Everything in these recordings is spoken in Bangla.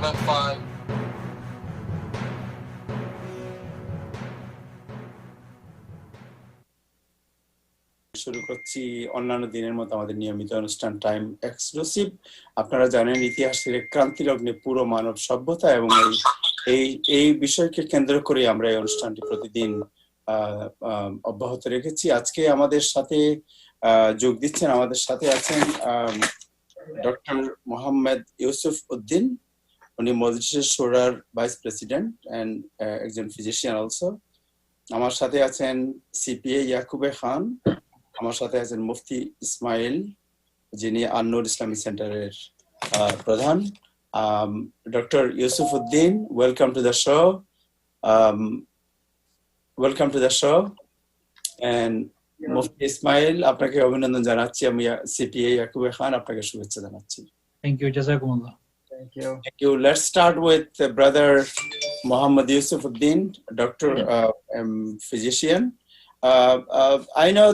MF5. শুরু করছি অন্যান্য দিনের মতো আমাদের নিয়মিত অনুষ্ঠান টাইম এক্সক্লুসিভ। আপনারা জানেন ইতিহাসের ক্রান্তিলগ্নে পুরো মানব সভ্যতা এবং এই বিষয়কে কেন্দ্র করে আমরা এই অনুষ্ঠানটি প্রতিদিন অব্যাহত রেখেছি। আজকে আমাদের সাথে যোগ দিচ্ছেন, আমাদের সাথে আছেন ডক্টর মোহাম্মদ ইউসুফ উদ্দিন। উনি মজলিস শুরার ভাইস প্রেসিডেন্ট এন্ড একজন ফিজিশিয়ান অলসো। আমার সাথে আছেন সিপিএ ইয়াকুবে খান, আমার সাথে আছেন মুফতি ইসমাইল, যিনি আন-নূর ইসলামিক সেন্টারের প্রধান। Doctor Yusuf Uddin, welcome to the show. Welcome to the show. And Mufti Ismail, আপনাকে অভিনন্দন জানাচ্ছি। আমি সিপিএ ইয়াকুবে খান, আপনাকে শুভেচ্ছা জানাচ্ছি। Thank you, Jazakumullah. Thank you. Thank you. Let's start with brother Muhammad Yusuf Uddin, doctor, physician. I know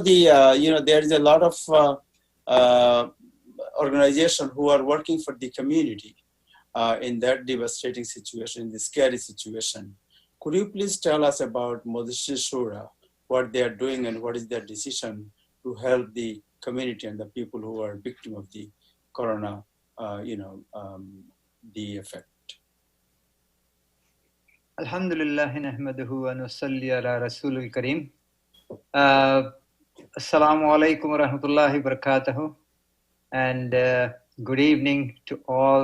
there is a lot of organization who are working for the community in that devastating situation, in this scary situation. Could you please tell us about Mojlis Shura, what they are doing and what is their decision to help the community and the people who are victim of the corona, the effect? Alhamdulillah, nahmaduhu wa nusalli ala rasulil kareem. Assalamu alaikum wa rahmatullahi wa barakatuhu. And good evening to all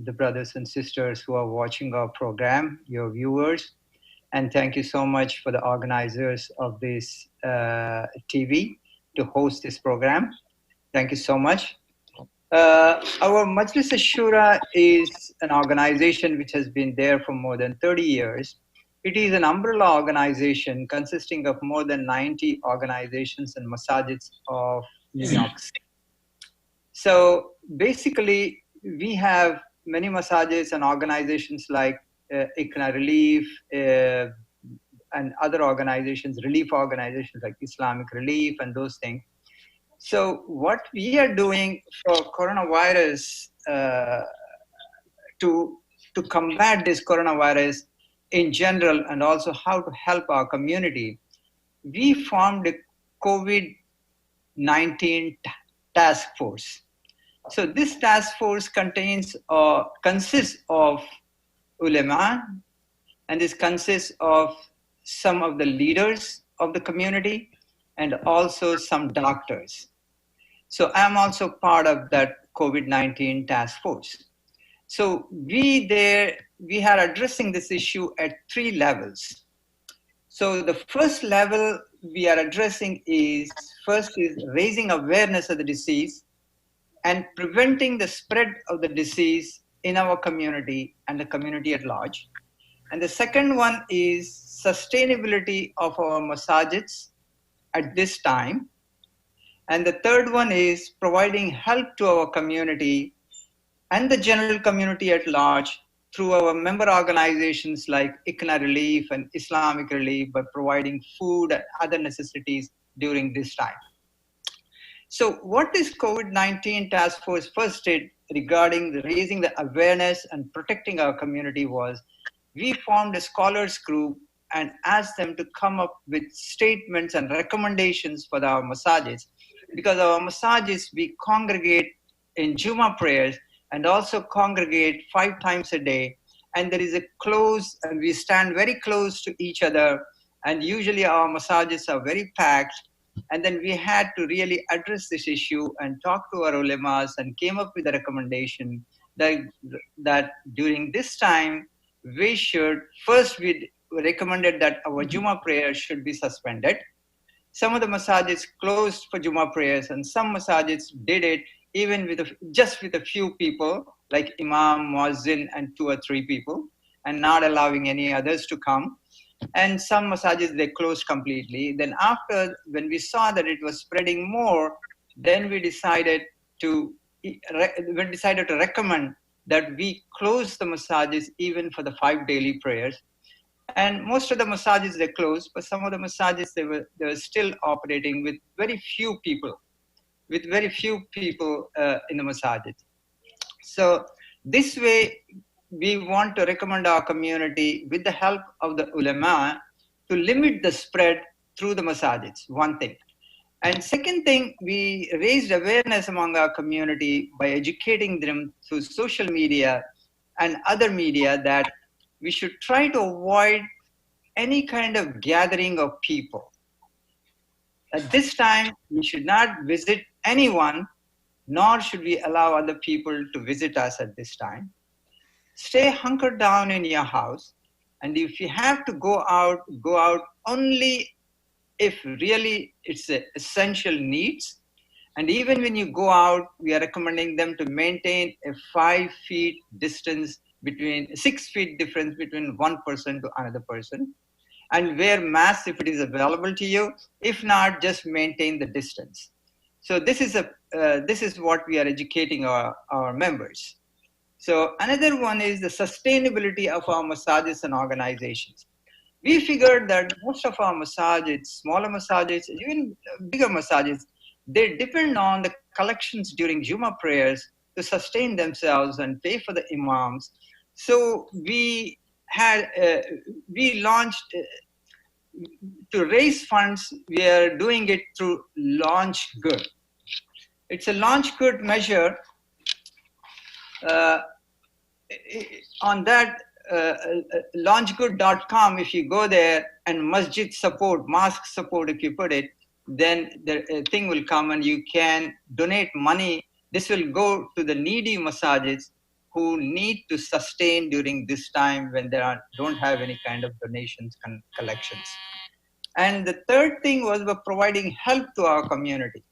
the brothers and sisters who are watching our program, your viewers. And thank you so much for the organizers of this TV to host this program. Thank you so much. Our Majlis Shura is an organization which has been there for more than 30 years. It is an umbrella organization consisting of more than 90 organizations and masajids of New York City. So basically, we have many masajids and organizations like ICNA Relief and other organizations, relief organizations like Islamic Relief and those things. So what we are doing for coronavirus, to combat this coronavirus in general and also how to help our community, we formed a COVID-19 task force. So this task force consists of ulama, and this consists of some of the leaders of the community and also some doctors. So I'm also part of that COVID-19 task force. So we are addressing this issue at 3 levels. So the first level we are addressing is raising awareness of the disease and preventing the spread of the disease in our community and the community at large. And the second one is sustainability of our masajids at this time. And the third one is providing help to our community and the general community at large through our member organizations like ICNA Relief and Islamic Relief by providing food and other necessities during this time. So what this COVID-19 task force first did regarding raising the awareness and protecting our community was we formed a scholars group and asked them to come up with statements and recommendations for our masajids, because our masajids, we congregate in Jummah prayers and also congregate 5 times a day, and there is a and we stand very close to each other, and usually our masajids are very packed. And then we had to really address this issue and talk to our ulemas and came up with a recommendation that during this time we recommended that our Jummah prayers should be suspended. Some of the masajids closed for Jummah prayers, and some masajids did it even just with a few people, like Imam, Muazzin, and 2 or 3 people, and not allowing any others to come. And some masajids, they closed completely. Then after, when we saw that it was spreading more, then we decided to recommend that we close the masajids even for the 5 daily prayers. And most of the masajids, they closed, but some of the masajids, they were still operating with very few people in the masajid. So this way, we want to recommend our community, with the help of the ulama, to limit the spread through the masajids, one thing. And second thing, we raised awareness among our community by educating them through social media and other media that we should try to avoid any kind of gathering of people. At this time, we should not visit anyone, nor should we allow other people to visit us at this time. Stay hunkered down in your house, and if you have to go out only if really it's essential needs. And even when you go out, we are recommending them to maintain a 5 feet distance between 6 feet difference between one person to another person, and wear masks if it is available to you. If not, just maintain the distance. So this is what we are educating our members. So another one is the sustainability of our massages and organizations. We figured that most of our massages, smaller massages, even bigger massages, they depend on the collections during Jummah prayers to sustain themselves and pay for the imams. So we launched to raise funds. We are doing it through Launch Good. It's a Launch Good measure. On that, launchgood.com, if you go there, and masjid support, mosque support, if you put it, then the thing will come and you can donate money. This will go to the needy massages who need to sustain during this time when they don't have any kind of donations and collections. And the third thing was we're providing help to our community.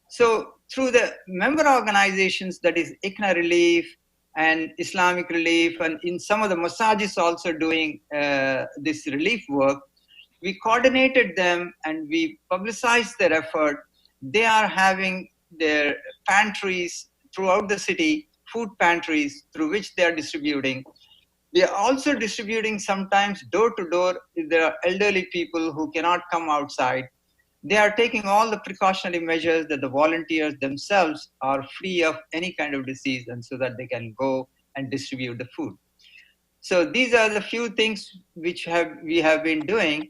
So through the member organizations, that is ICNA Relief and Islamic Relief, and in some of the massages also doing this relief work, we coordinated them and we publicized their effort. They are having their pantries throughout the city, food pantries through which they are distributing. We are also distributing sometimes door to door if there are elderly people who cannot come outside. They are taking all the precautionary measures that the volunteers themselves are free of any kind of disease, and so that they can go and distribute the food. So these are the few things which we have been doing.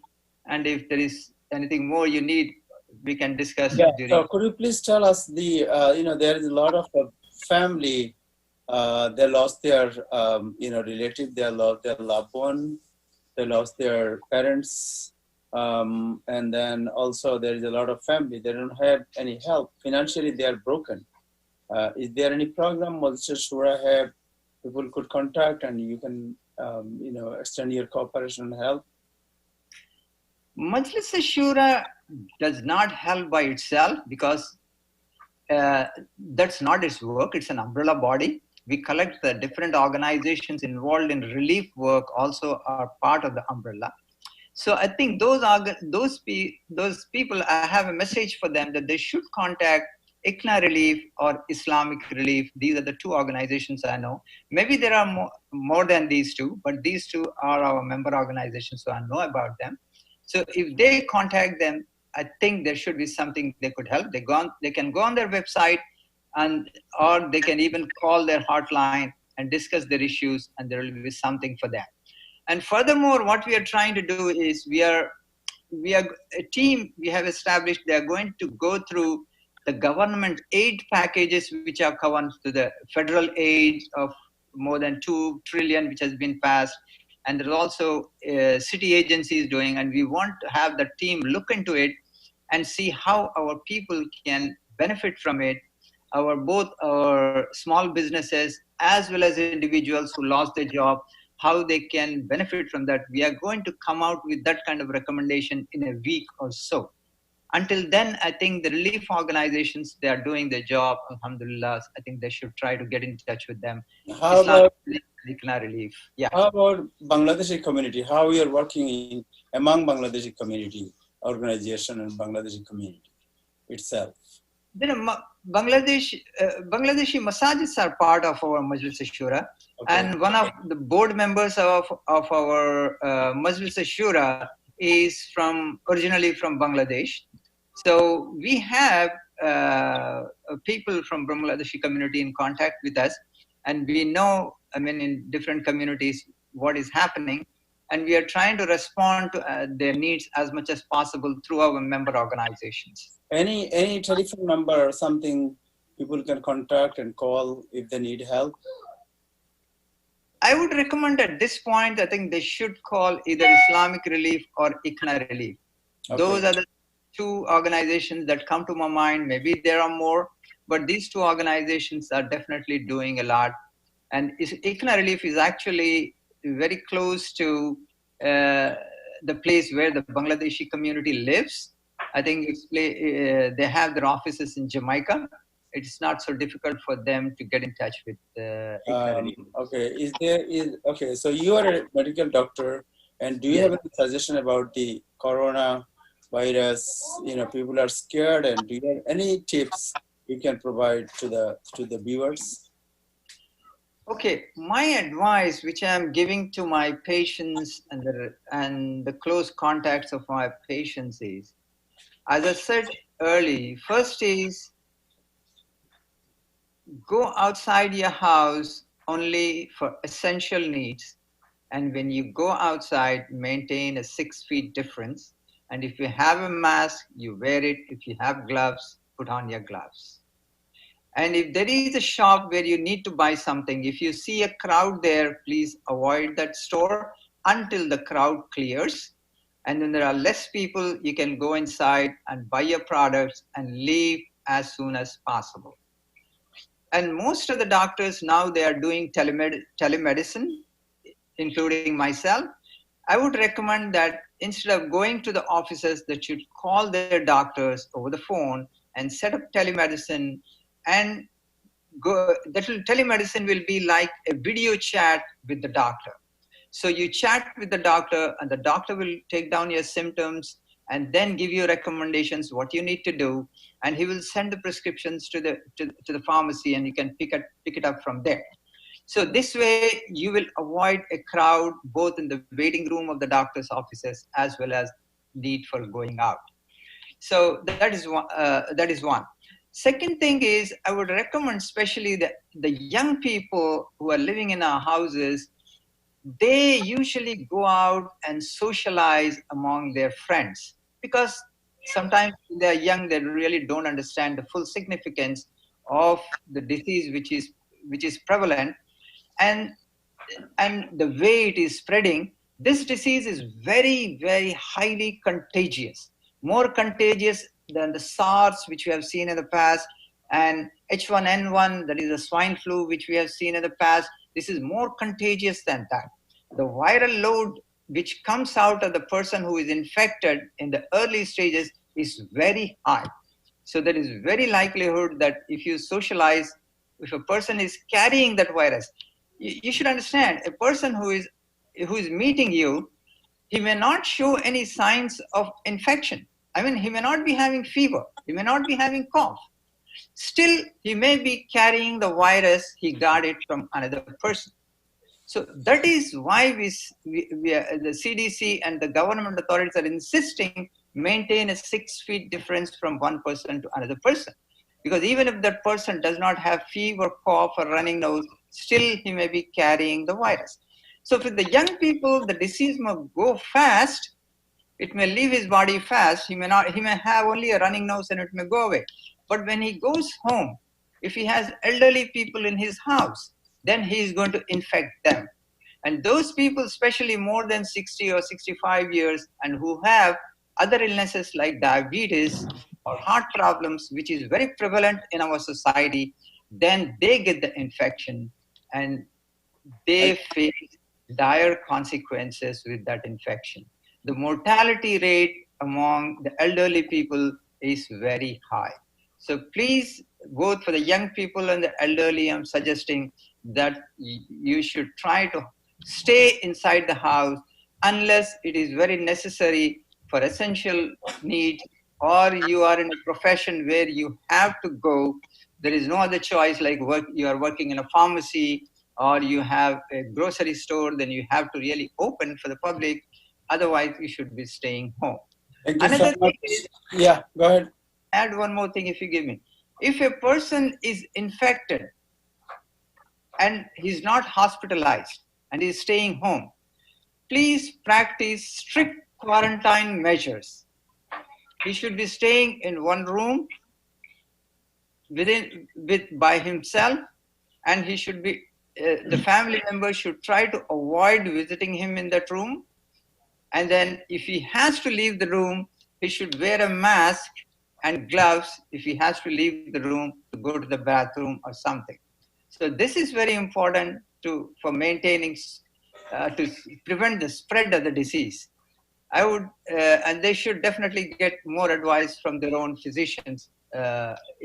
And if there is anything more you need, we can discuss. Yeah. So could you please tell us there is a lot of family, they lost their, relative, they lost their loved one, they lost their parents. And then also there is a lot of family, they don't have any help. Financially, they are broken. Is there any program Majlis Shura have people could contact and you can, extend your cooperation and help? Majlis Shura does not help by itself because that's not its work. It's an umbrella body. We collect the different organizations involved in relief work also are part of the umbrella. So I think those people, I have a message for them that they should contact ICNA Relief or Islamic Relief. These are the two organizations I know. Maybe there are more than these two, but these two are our member organizations, so I know about them. So if they contact them, I think there should be something they could help. They can go on their website, or they can even call their hotline and discuss their issues, and there will be something for them. And furthermore, what we are trying to do is we are a team we have established. They are going to go through the government aid packages, which are covered to the federal aid of more than 2 trillion, which has been passed. And there's also city agencies doing, and we want to have the team look into it and see how our people can benefit from it. Both our small businesses as well as individuals who lost their job, how they can benefit from that. We are going to come out with that kind of recommendation in a week or so. Until then, I think the relief organizations, they are doing their job, alhamdulillah. I think they should try to get in touch with them. How about Relief? Yeah. How about Bangladeshi community? How we are working among Bangladeshi community organization and Bangladeshi community itself? Then Bangladeshi massages are part of our Majlis Shura. Okay. And one of the board members of our Majlis Shura is originally from Bangladesh. So we have people from Bangladeshi community in contact with us, and we know in different communities, what is happening. And we are trying to respond to their needs as much as possible through our member organizations. Any telephone number or something people can contact and call if they need help? I would recommend at this point, I think they should call either Islamic Relief or ICNA Relief. Okay. Those are the two organizations that come to my mind. Maybe there are more, but these two organizations are definitely doing a lot. And ICNA Relief is actually very close to the place where the Bangladeshi community lives. I think they have their offices in Jamaica. It's not so difficult for them to get in touch with ICNA Relief. Okay, so you are a medical doctor, and do you have any suggestion about the coronavirus? People are scared, and do you have any tips you can provide to the viewers? Okay, my advice, which I am giving to my patients and the close contacts of my patients is, as I said early, first is go outside your house only for essential needs. And when you go outside, maintain a 6 feet difference. And if you have a mask, you wear it. If you have gloves, put on your gloves. And if there is a shop where you need to buy something, if you see a crowd there, please avoid that store until the crowd clears. And when there are less people, you can go inside and buy your products and leave as soon as possible. And most of the doctors now, they are doing telemedicine, including myself. I would recommend that instead of going to the offices, they should call their doctors over the phone and set up telemedicine. And telemedicine will be like a video chat with the doctor. So you chat with the doctor, and the doctor will take down your symptoms and then give you recommendations what you need to do, and he will send the prescriptions to the pharmacy, and you can pick it up from there. So this way you will avoid a crowd both in the waiting room of the doctor's offices as well as need for going out. So that is one. Second thing is, I would recommend especially the young people who are living in our houses, they usually go out and socialize among their friends, because sometimes when they're young, they really don't understand the full significance of the disease which is prevalent and the way it is spreading. This disease is very, very highly contagious, more contagious than the SARS, which we have seen in the past, and H1N1, that is the swine flu, which we have seen in the past. This is more contagious than that. The viral load which comes out of the person who is infected in the early stages is very high. So there is very likelihood that if you socialize, if a person is carrying that virus, you should understand, a person who is meeting you, he may not show any signs of infection. I mean, he may not be having fever, he may not be having cough. Still, he may be carrying the virus, he got it from another person. So that is why the CDC and the government authorities are insisting maintain a 6 feet difference from one person to another person. Because even if that person does not have fever, cough, or running nose, still he may be carrying the virus. So for the young people, the disease may go fast. It may leave his body fast. He may have only a running nose and it may go away. But when he goes home, if he has elderly people in his house, then he is going to infect them. And those people, especially more than 60 or 65 years, and who have other illnesses like diabetes or heart problems, which is very prevalent in our society, then they get the infection and they face dire consequences with that infection. The mortality rate among the elderly people is very high. So please, both for the young people and the elderly, I'm suggesting that you should try to stay inside the house unless it is very necessary for essential needs, or you are in a profession where you have to go. There is no other choice, like you are working in a pharmacy or you have a grocery store, then you have to really open for the public. Otherwise, you should be staying home. Another thing is, yeah, go ahead. Add one more thing if you give me. If a person is infected and he's not hospitalized and he's staying home, please practice strict quarantine measures. He should be staying in one room by himself, and he should be the family members should try to avoid visiting him in that room. And then if he has to leave the room, he should wear a mask and gloves if he has to leave the room to go to the bathroom or something. So this is very important for maintaining, to prevent the spread of the disease. I would, and they should definitely get more advice from their own physicians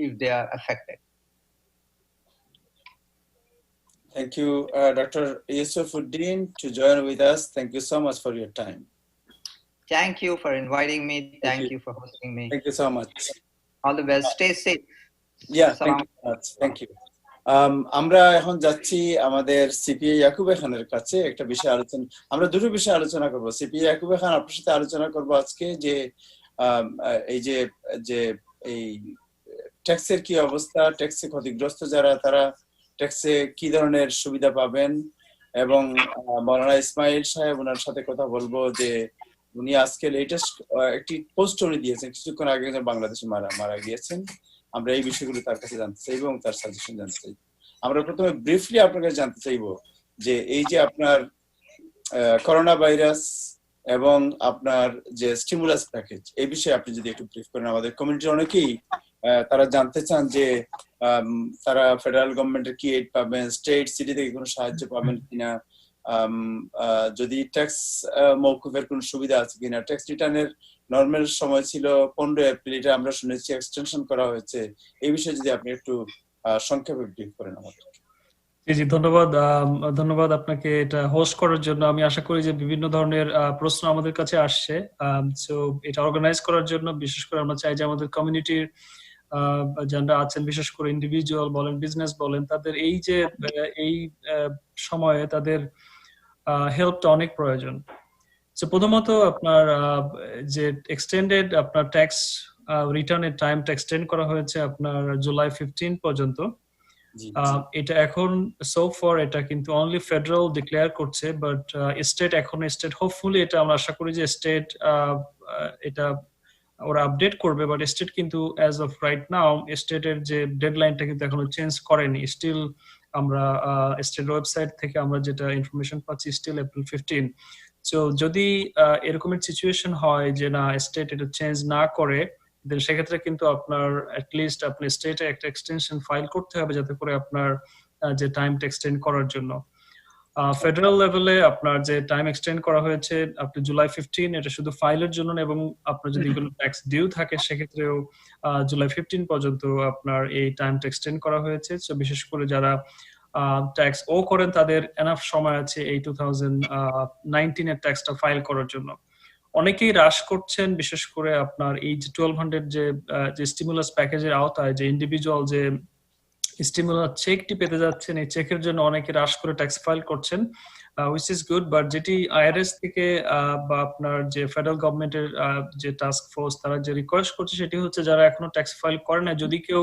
if they are affected. Thank you, Dr. Yusufuddin, to join with us. Thank you so much for your time. Thank you for inviting me. Thank you for hosting me. Thank you so much. All the best. Stay safe. Yeah, thank you so much. Thank you. আমরা এখন যাচ্ছি আমাদের সিপিএ ইয়াকুবে খানের কাছে একটা বিষয় আলোচনা, আমরা দুটো বিষয় আলোচনা করব। সিপিএ ইয়াকুবে খান আপনার সাথে আলোচনা করব আজকে যে এই যে এই ট্যাক্সের কি অবস্থা, ট্যাক্সে ক্ষতিগ্রস্ত যারা তারা ট্যাক্সে কি ধরনের সুবিধা পাবেন, এবং মাওলানা ইসমাইল সাহেব ওনার সাথে কথা বলবো যে উনি আজকে লেটেস্ট একটি পোস্ট উনি দিয়েছেন, কিছুক্ষণ আগে বাংলাদেশে মারা গিয়েছেন। আমরা এই বিষয়গুলো তার কাছে জানতে চাইব এবং তার সাজেশন জানতে চাইব। আমরা প্রথমে ব্রিফলি আপনার কাছে জানতে চাইব যে এই যে আপনার করোনা ভাইরাস এবং আপনার যে স্টিমুলাস প্যাকেজ, এই বিষয়ে আপনি যদি একটু ব্রিফ করেন। আমাদের কমিউনিটির অনেকেই তারা জানতে চান যে তারা ফেডারেল গভর্নমেন্টের কি এইড পাবেন, স্টেট সিটি থেকে কোনো সাহায্য পাবেন কিনা, যদি ট্যাক্স মওকুফের কোনো সুবিধা আছে কিনা। ট্যাক্স রিটার্নের নরমাল সময় ছিল 15 এপ্রিল, এটা আমরা শুনেছি এক্সটেনশন করা হয়েছে। এই বিষয়ে যদি আপনি একটু সংক্ষেপে ব্রিফ করেন আমাদের। জি, ধন্যবাদ আপনাকে এটা হোস্ট করার জন্য। আমি আশা করি যে বিভিন্ন ধরনের প্রশ্ন আমাদের কাছে আসছে, সো এটা অর্গানাইজ করার জন্য বিশেষ করে আমরা চাই যে আমাদের কমিউনিটির যারা আছেন, বিশেষ করে ইন্ডিভিজুয়াল বলেন, বিজনেস বলেন, তাদের এই সময়ে তাদের হেল্পটা অনেক প্রয়োজন। সো প্রথমত আপনার যে এক্সটেন্ডেড আপনার ট্যাক্স রিটার্নের টাইমটা এক্সটেন্ড করা হয়েছে আপনার জুলাই 15 পর্যন্ত। এটা এখন সো ফার এটা কিন্তু অনলি ফেডারেল ডিক্লেয়ার করছে, বাট স্টেট হোপফুলি এটা আমরা আশা করি যে স্টেট এটা ওরা আপডেট করবে, বাট স্টেট কিন্তু অ্যাজ অফ রাইট নাও স্টেটের যে ডেডলাইনটা কিন্তু এখনো চেঞ্জ করেনি। স্টিল আমরা স্টেট ওয়েবসাইট থেকে আমরা যেটা ইনফরমেশন পাচ্ছি স্টিল এপ্রিল 15। সো যদি এরকমের সিচুয়েশন হয় যে না স্টেট এটা চেঞ্জ না করে, দেন সেক্ষেত্রে কিন্তু আপনার অ্যাটলিস্ট আপনি স্টেটে একটা এক্সটেনশন ফাইল করতে হবে যাতে করে আপনার যে টাইমটা এক্সটেন্ড করার জন্য। ফেডারেল লেভেলে আপনার যে টাইম এক্সটেন্ড করা হয়েছে আপনি জুলাই 15, এটা শুধু ফাইলের জন্য, এবং আপনার যদি কোনো ট্যাক্স ডিউ থাকে সেক্ষেত্রেও জুলাই 15 পর্যন্ত আপনার এই টাইমটা এক্সটেন্ড করা হয়েছে। সো বিশেষ করে যারা ট্যাক্স ও করেন তাদের এনাফ সময় আছে এই 2019 এর ট্যাক্সটা ফাইল করার জন্য। অনেকেই হ্রাস করছেন, বিশেষ করে আপনার এই যে 1200 যে স্টিমুলাস প্যাকেজের আওতায় যে ইন্ডিভিজুয়াল যে স্টিমুলাস চেকটি পেতে যাচ্ছেন, এই চেকের জন্য অনেকে হ্রাস করে ট্যাক্স ফাইল করছেন, হুইচ ইজ গুড। বাট যেটি আইআরএস থেকে বা আপনার যে ফেডারেল গভর্নমেন্টের যে টাস্ক ফোর্স তারা যে রিকোয়েস্ট করছে সেটি হচ্ছে যারা এখনো ট্যাক্স ফাইল করে না, যদি কেউ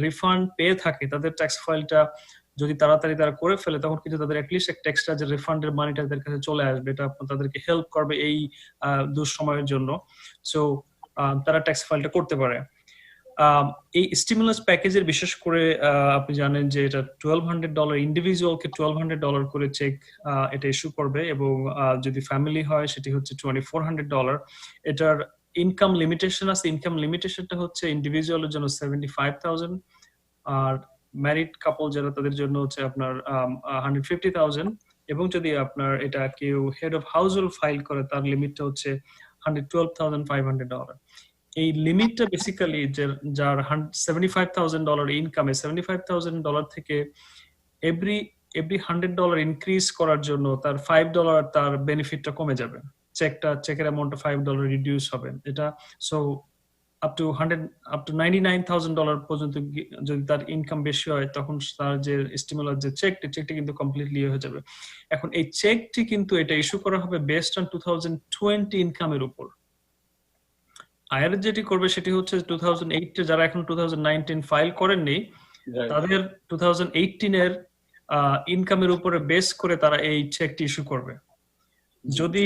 রিফান্ড পেয়ে থাকে তাদের ট্যাক্স ফাইলটা যদি তাড়াতাড়ি তারা করে ফেলে তখন কিন্তু তাদের অ্যাটলিস্ট একটা এক্সট্রা যে রিফান্ডের মানিটা তাদের কাছে চলে আসবে, এটা তাদেরকে হেল্প করবে এই দুঃসময়ের জন্য। সো তারা ট্যাক্স ফাইলটা করতে পারে। এই স্টিমুলাস প্যাকেজের বিশেষ করে আপনি জানেন যে এটা $1200 ইন্ডিভিজুয়ালকে $1200 করে চেক এটা ইস্যু করবে, এবং যদি ফ্যামিলি হয় সেটি হচ্ছে $2400। এটার ইনকাম লিমিটেশন আছে, ইনকাম লিমিটেশনটা হচ্ছে ইন্ডিভিজুয়ালের জন্য 75,000, আর ম্যারিড কাপল যারা তাদের জন্য হচ্ছে আপনার 150,000, এবং যদি আপনার এটা কেউ head of house hold file করে তার লিমিটটা হচ্ছে $112,500। এই লিমিটটা বেসিক্যালি যার $75,000 ইনকামে $75,000 থেকে এভরি $100 ইনক্রিজ করার জন্য তার $5 তার বেনিফিটটা কমে যাবে, চেকের অ্যামাউন্টটা $5 রিডিউস হবে। এটা সো আপ টু $99,000 পর্যন্ত যদি তার ইনকাম বেশি হয় তখন তার যে স্টিমুলাস যে চেকটি কিন্তু কমপ্লিটলি হয়ে যাবে। এখন এই চেকটি কিন্তু এটা ইস্যু করা হবে বেসড অন 2020 ইনকামের উপর। আইআরএস যেটি করবে সেটি হচ্ছে 2008 যারা এখন 2019 ফাইল করেননি তাদের 2018 এর ইনকামের উপরে বেস করে তারা এই চেকটি ইস্যু করবে। যদি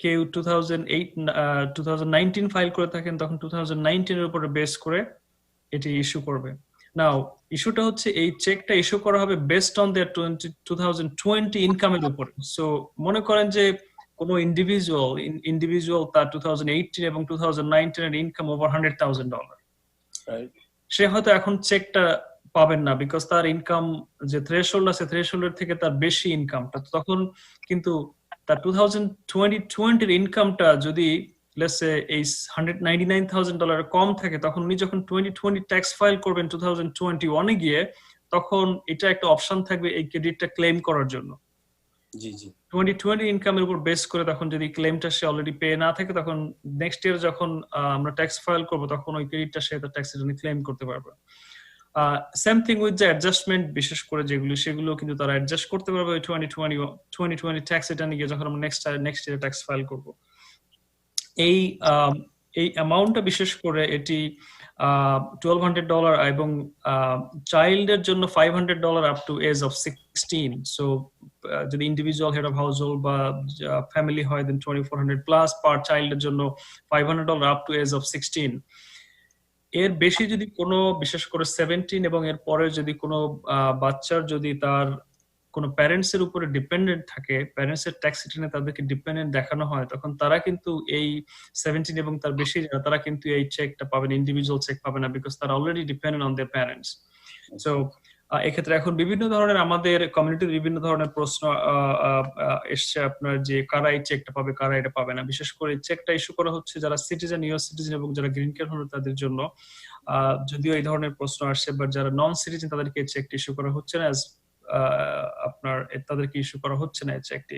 কেউ 2019 ফাইল করে থাকেন তখন 2019 এর উপরে বেস করে এটি ইস্যু করবে। নাও ইস্যুটা হচ্ছে এই চেকটা ইস্যু করা হবে বেসড অন দেয়ার 2020 ইনকামের উপরে। সো মনে করেন যে কোনো ইন্ডিভিজুয়াল তার 2018 এবং 2019 এর ইনকাম ওভার $100,000, সে হয়তো এখন চেকটা পাবেন না বিকজ তার ইনকাম যে থ্রেশহোল্ড আছে থ্রেশহোল্ডের থেকে তার বেশি ইনকামটা, তখন কিন্তু তার 2020 এর ইনকামটা যদি লেটস সে এই $199,000 কম থাকে, তখন উনি যখন 2020 ট্যাক্স ফাইল করবেন 2021 এ গিয়ে, তখন এটা একটা অপশন থাকবে এই ক্রেডিটটা ক্লেম করার জন্য। 2020 ইনকামের উপর বেস করে তখন যদি ক্লেমটা সে অলরেডি পে না থাকে, তখন নেক্সট ইয়ার যখন আমরা ট্যাক্স ফাইল করব তখন ওই ক্রেডিটটা সে তার ট্যাক্স রিটার্নে ক্লেম করতে পারবে। Same thing with the adjustment, বিশেষ করে সেগুলো কিন্তু তারা অ্যাডজাস্ট করতে পারবে ওই 2020 ট্যাক্স রিটার্নে গিয়ে যখন আমরা নেক্সট ইয়ার ট্যাক্স ফাইল করব। এই অ্যামাউন্টটা বিশেষ করে এটি $1,200 এবং চাইল্ডের জন্য $500 up to age of 16। So যদি individual head of household বা ফ্যামিলি হয় দেন 2400 প্লাস পার চাইল্ডের জন্য $500 আপ টু এজ অফ 16। এর বেশি যদি কোনো, বিশেষ করে 17 এবং এর পরে যদি কোনো বাচ্চার যদি তার কোনো প্যারেন্টস এর উপরে ডিপেন্ডেন্ট থাকে, প্যারেন্টস এর ট্যাক্স রিটার্নে তাদেরকে ডিপেন্ডেন্ট দেখানো হয়, তখন তারা কিন্তু এই 17 এবং তার বেশি তারা কিন্তু এই চেকটা পাবেন, ইন্ডিভিজুয়াল চেক পাবে না, বিকজ তারা already dependent on their parents. So এক্ষেত্রে এখন বিভিন্ন ধরনের আমাদের কমিউনিটির বিভিন্ন ধরনের প্রশ্ন এসছে আপনার যে কারা এই চেকটা পাবে, কারা এটা পাবে না। বিশেষ করে চেকটা ইস্যু করা হচ্ছে যারা সিটিজেন, ইউএস সিটিজেন এবং যারা গ্রিন কার্ড হোল্ডার তাদের জন্য। যদিও এই ধরনের প্রশ্ন আসছে, বাট যারা নন সিটিজেন তাদেরকে এই চেকটা ইস্যু করা হচ্ছে না, আপনার তাদেরকে ইস্যু করা হচ্ছে না এই চেকটি।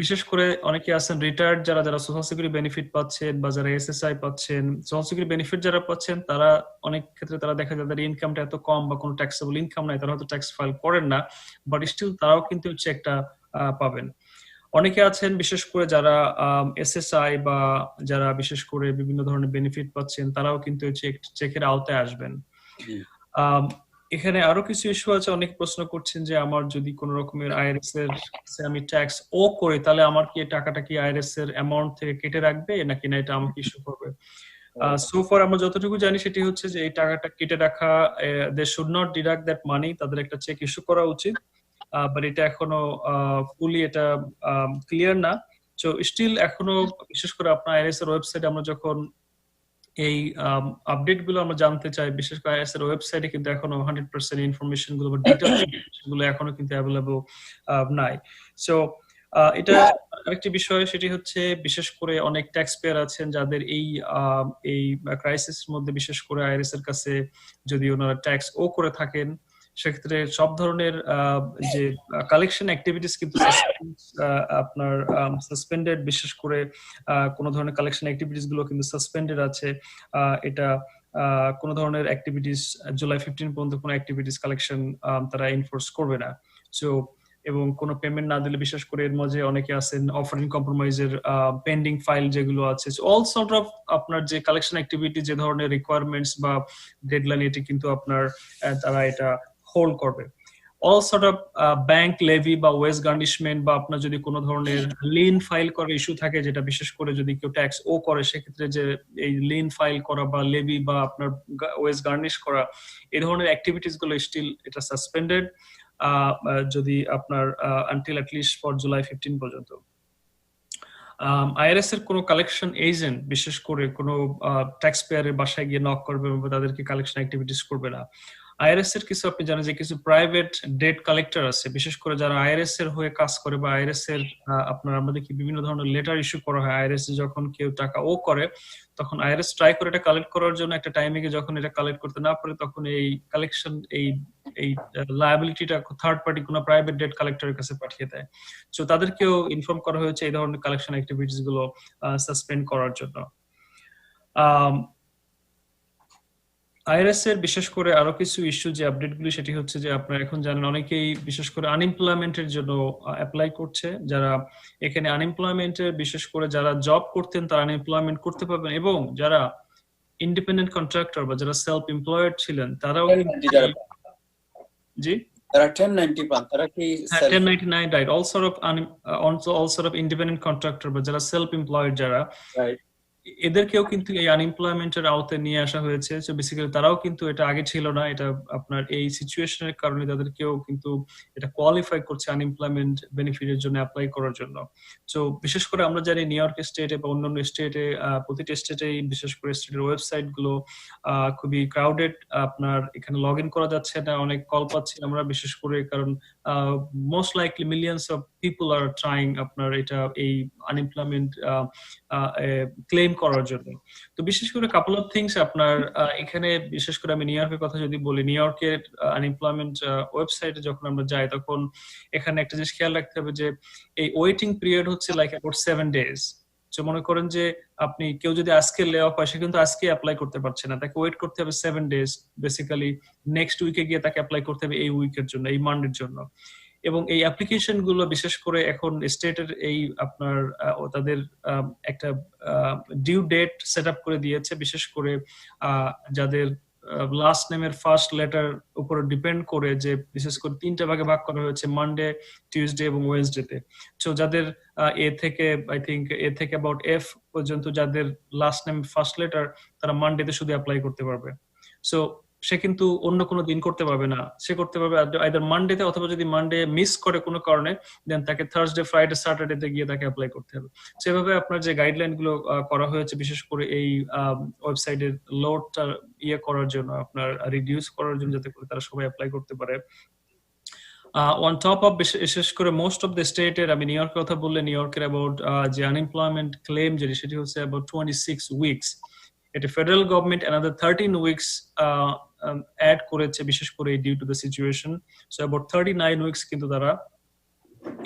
বিশেষ করে অনেকে আছেন রিটায়ার্ড যারা সোশ্যাল সিকিউরিটি বেনিফিট পাচ্ছেন বা যারা এসএসআই পাচ্ছেন, সোশ্যাল সিকিউরিটি বেনিফিট যারা পাচ্ছেন তারা অনেক ক্ষেত্রে তারা দেখা যায় তাদের ইনকামটা এত কম বা কোনো ট্যাক্সেবল ইনকাম নাই, তারা হয়তো ট্যাক্স ফাইল করেন না, বাট স্টিল তারাও কিন্তু চেকটা পাবেন। অনেকে আছেন বিশেষ করে যারা এসএসআই বা যারা বিশেষ করে বিভিন্ন ধরনের বেনিফিট পাচ্ছেন, তারাও কিন্তু চেকের আওতায় আসবেন। এখানে আরো কিছু ইস্যু আছে, অনেক প্রশ্ন করছেন যে আমার যদি কোন রকমের আইআরএস এর আমি ট্যাক্স ও করি, তাহলে আমার কি টাকাটা কি আইআরএস এর অ্যামাউন্ট থেকে কেটে রাখবে নাকি না এটা আমাকে ইস্যু করবে। সো ফার আমরা যতটুকু জানি সেটি হচ্ছে যে এই টাকাটা কেটে রাখা, they should not deduct that money, তাদের একটা চেক ইস্যু করা উচিত, বাট এটা এখনো ফুলি এটা ক্লিয়ার না। সো স্টিল এখনো বিশেষ করে আপনার আইআরএস এর ওয়েবসাইটে আমরা যখন এই আপডেট গুলো আমরা জানতে চাই, বিশেষ করে আইআরএস এর ওয়েবসাইটে কিন্তু এখনো 100% ইনফরমেশন গুলো বা ডিটেইলস গুলো এখনো কিন্তু অ্যাভেলেবল নাই। সো এটা আরেকটি বিষয়, সেটি হচ্ছে বিশেষ করে অনেক ট্যাক্স পেয়ার আছেন যাদের এই ক্রাইসিস মধ্যে বিশেষ করে আইআরএস এর কাছে যদি ওনারা ট্যাক্স ও করে থাকেন, সেক্ষেত্রে সব ধরনের যে কালেকশন অ্যাক্টিভিটিস কিন্তু আপনার সাসপেন্ডেড, বিশেষ করে কোন ধরনের কালেকশন অ্যাক্টিভিটিস গুলো কিন্তু সাসপেন্ডেড আছে। এটা কোন ধরনের অ্যাক্টিভিটিস জুলাই 15 পর্যন্ত কোনো অ্যাক্টিভিটিস কালেকশন তারা এনফোর্স করবে না। সো এবং কোনো পেমেন্ট না দিলে, বিশেষ করে এর মাঝে অনেকে আছেন অফারিং কম্প্রোমাইজের পেন্ডিং ফাইল যেগুলো আছে, অল সর্ট অফ আপনার যে কালেকশন অ্যাক্টিভিটি যে ধরনের রিকোয়ারমেন্টস বা ডেডলাইন, এটি কিন্তু আপনার তারা এটা হোল্ড করবে। All sort of bank levy বা ওয়েজ গার্নিশমেন্ট বা আপনার যদি কোনো ধরনের লিন ফাইল করার ইস্যু থাকে, যেটা বিশেষ করে যদি কেউ ট্যাক্স ও করে, সেক্ষেত্রে যে এই লিন ফাইল করা বা লেভি বা আপনার ওয়েজ গার্নিশ করা, এই ধরনের অ্যাক্টিভিটিস গুলো স্টিল এটা সাসপেন্ডেড যদি আপনার আনটিল অ্যাটলিস্ট ফর জুলাই 15 পর্যন্ত। আইআরএস এর কোনো কালেকশন এজেন্ট বিশেষ করে কোনো ট্যাক্স পেয়ারের বাসায় গিয়ে নক করবে বা তাদেরকে কালেকশন অ্যাক্টিভিটিস করবে না। আইআরএস এর কিছু আপনি জানেন যে কিছু প্রাইভেট ডেট কালেক্টর আছে, বিশেষ করে যারা আইআরএস এর হয়ে কাজ করে বা আইআরএস এর আপনার আমরা দেখি বিভিন্ন ধরনের লেটার ইস্যু করা হয়। আইআরএস যখন কেউ টাকা ও করে, তখন আইআরএস ট্রাই করে এটা কালেক্ট করার জন্য, একটা টাইমে গিয়ে যখন এটা কালেক্ট করতে না পারে, তখন এই কালেকশন এই লায়াবিলিটিটা থার্ড পার্টি কোনো প্রাইভেট ডেট কালেক্টরের কাছে পাঠিয়ে দেয়। সো তাদেরকেও ইনফর্ম করা হয়েছে এই ধরনের কালেকশন অ্যাক্টিভিটিস গুলো সাসপেন্ড করার জন্য। আইআরএস এর বিশেষ করে আরো কিছু ইস্যু যে আপডেটগুলি, সেটি হচ্ছে যে আপনারা এখন জানেন অনেকেই বিশেষ করে আনএমপ্লয়মেন্টের জন্য অ্যাপ্লাই করছে। যারা এখানে আনএমপ্লয়মেন্টের বিশেষ করে যারা জব করতেন তারা আনএমপ্লয়মেন্ট করতে পারবেন, এবং যারা ইন্ডিপেন্ডেন্ট কন্ট্রাক্টর বা যারা সেলফ এমপ্লয়েড ছিলেন তারাও জি তারা 1090 পান, তারা কি 1099 right, all sort of independent contractor বা যারা সেলফ এমপ্লয়েড যারা, রাইট? এদেরকেও কিন্তু এই আনএমপ্লয়মেন্টের আওতায় নিয়ে আসা হয়েছে। সো বেসিক্যালি তারাও কিন্তু এটা আগে ছিল না, এটা আপনার এই সিচুয়েশনের কারণে তাদেরকেও কিন্তু এটা কোয়ালিফাই করছে আনএমপ্লয়মেন্ট বেনিফিটের জন্য অ্যাপ্লাই করার জন্য। সো বিশেষ করে আমরা জানি নিউ ইয়র্ক স্টেটে বা অন্যান্য স্টেটে, প্রতিটা স্টেটেই বিশেষ করে স্টেটের ওয়েবসাইট গুলো খুবই ক্রাউডেড, আপনার এখানে লগ ইন করা যাচ্ছে না, অনেক কল পাচ্ছি আমরা বিশেষ করে, কারণ most likely millions of people are trying আপনার এটা এই আনএমপ্লয়মেন্ট ক্লেম করার জন্য। তো বিশেষ করে কাপল অফ থিংস আপনার এখানে, বিশেষ করে আমি নিউ ইয়র্কের কথা যদি বলি, নিউ ইয়র্কের আনএমপ্লয়মেন্ট ওয়েবসাইটে যখন আমরা যাই তখন এখানে একটা জিনিস খেয়াল রাখতে হবে যে এই ওয়েটিং পিরিয়ড হচ্ছে লাইক অ্যাবাউট 7 days। তো মনে করেন যে আপনি কেউ যদি আজকে লে অফ হয়, সে কিন্তু আজকে অ্যাপ্লাই করতে পারছে না, তাকে ওয়েট করতে হবে 7 days, বেসিক্যালি নেক্সট উইকে গিয়ে তাকে অ্যাপ্লাই করতে হবে এই উইকের জন্য, এই মানডের জন্য। এবং এই অ্যাপ্লিকেশন গুলো বিশেষ করে এখন স্টেটের এই আপনার তাদের একটা ডিউ ডেট সেট আপ করে দিয়েছে, বিশেষ করে যাদের লাস্ট নেমের ফার্স্ট লেটার উপরে ডিপেন্ড করে, যে বিশেষ করে 3টা ভাগে ভাগ করা হয়েছে, মানডে, টিউসডে এবং ওয়েডনেসডে। সো যাদের এ থেকে আই থিঙ্ক এ থেকে অ্যাবাউট এফ পর্যন্ত যাদের লাস্ট নেম ফার্স্ট লেটার, তারা মানডেতে শুধু অ্যাপ্লাই করতে পারবে। সো সে কিন্তু অন্য কোনো দিন করতে পারবে না, সে করতে পারবে আইদার মানডেতে, অথবা যদি মানডে মিস করে কোনো কারণে, দেন তাকে থার্সডে, ফ্রাইডে, স্যাটারডেতে গিয়ে তাকে অ্যাপ্লাই করতে হবে। সেভাবে আপনার যে গাইডলাইন গুলো করা হয়েছে, বিশেষ করে এই ওয়েবসাইটের লোডটা করার জন্য, আপনার রিডিউস করার জন্য, যাতে করে তারা সবাই অ্যাপ্লাই করতে পারে। অন টপ অফ বিশেষ করে মোস্ট অফ দ্য স্টেটের, আমি নিউ ইয়র্কের কথা বললে, নিউ ইয়র্কের অ্যাবাউট যে আনএমপ্লয়মেন্ট ক্লেম যেটি, সেটি হচ্ছে অ্যাবাউট 26 উইকস। এটা federal government another 13 weeks add করেছে, বিশেষ করে due to the situation. So about 39 weeks কিন্তু তারা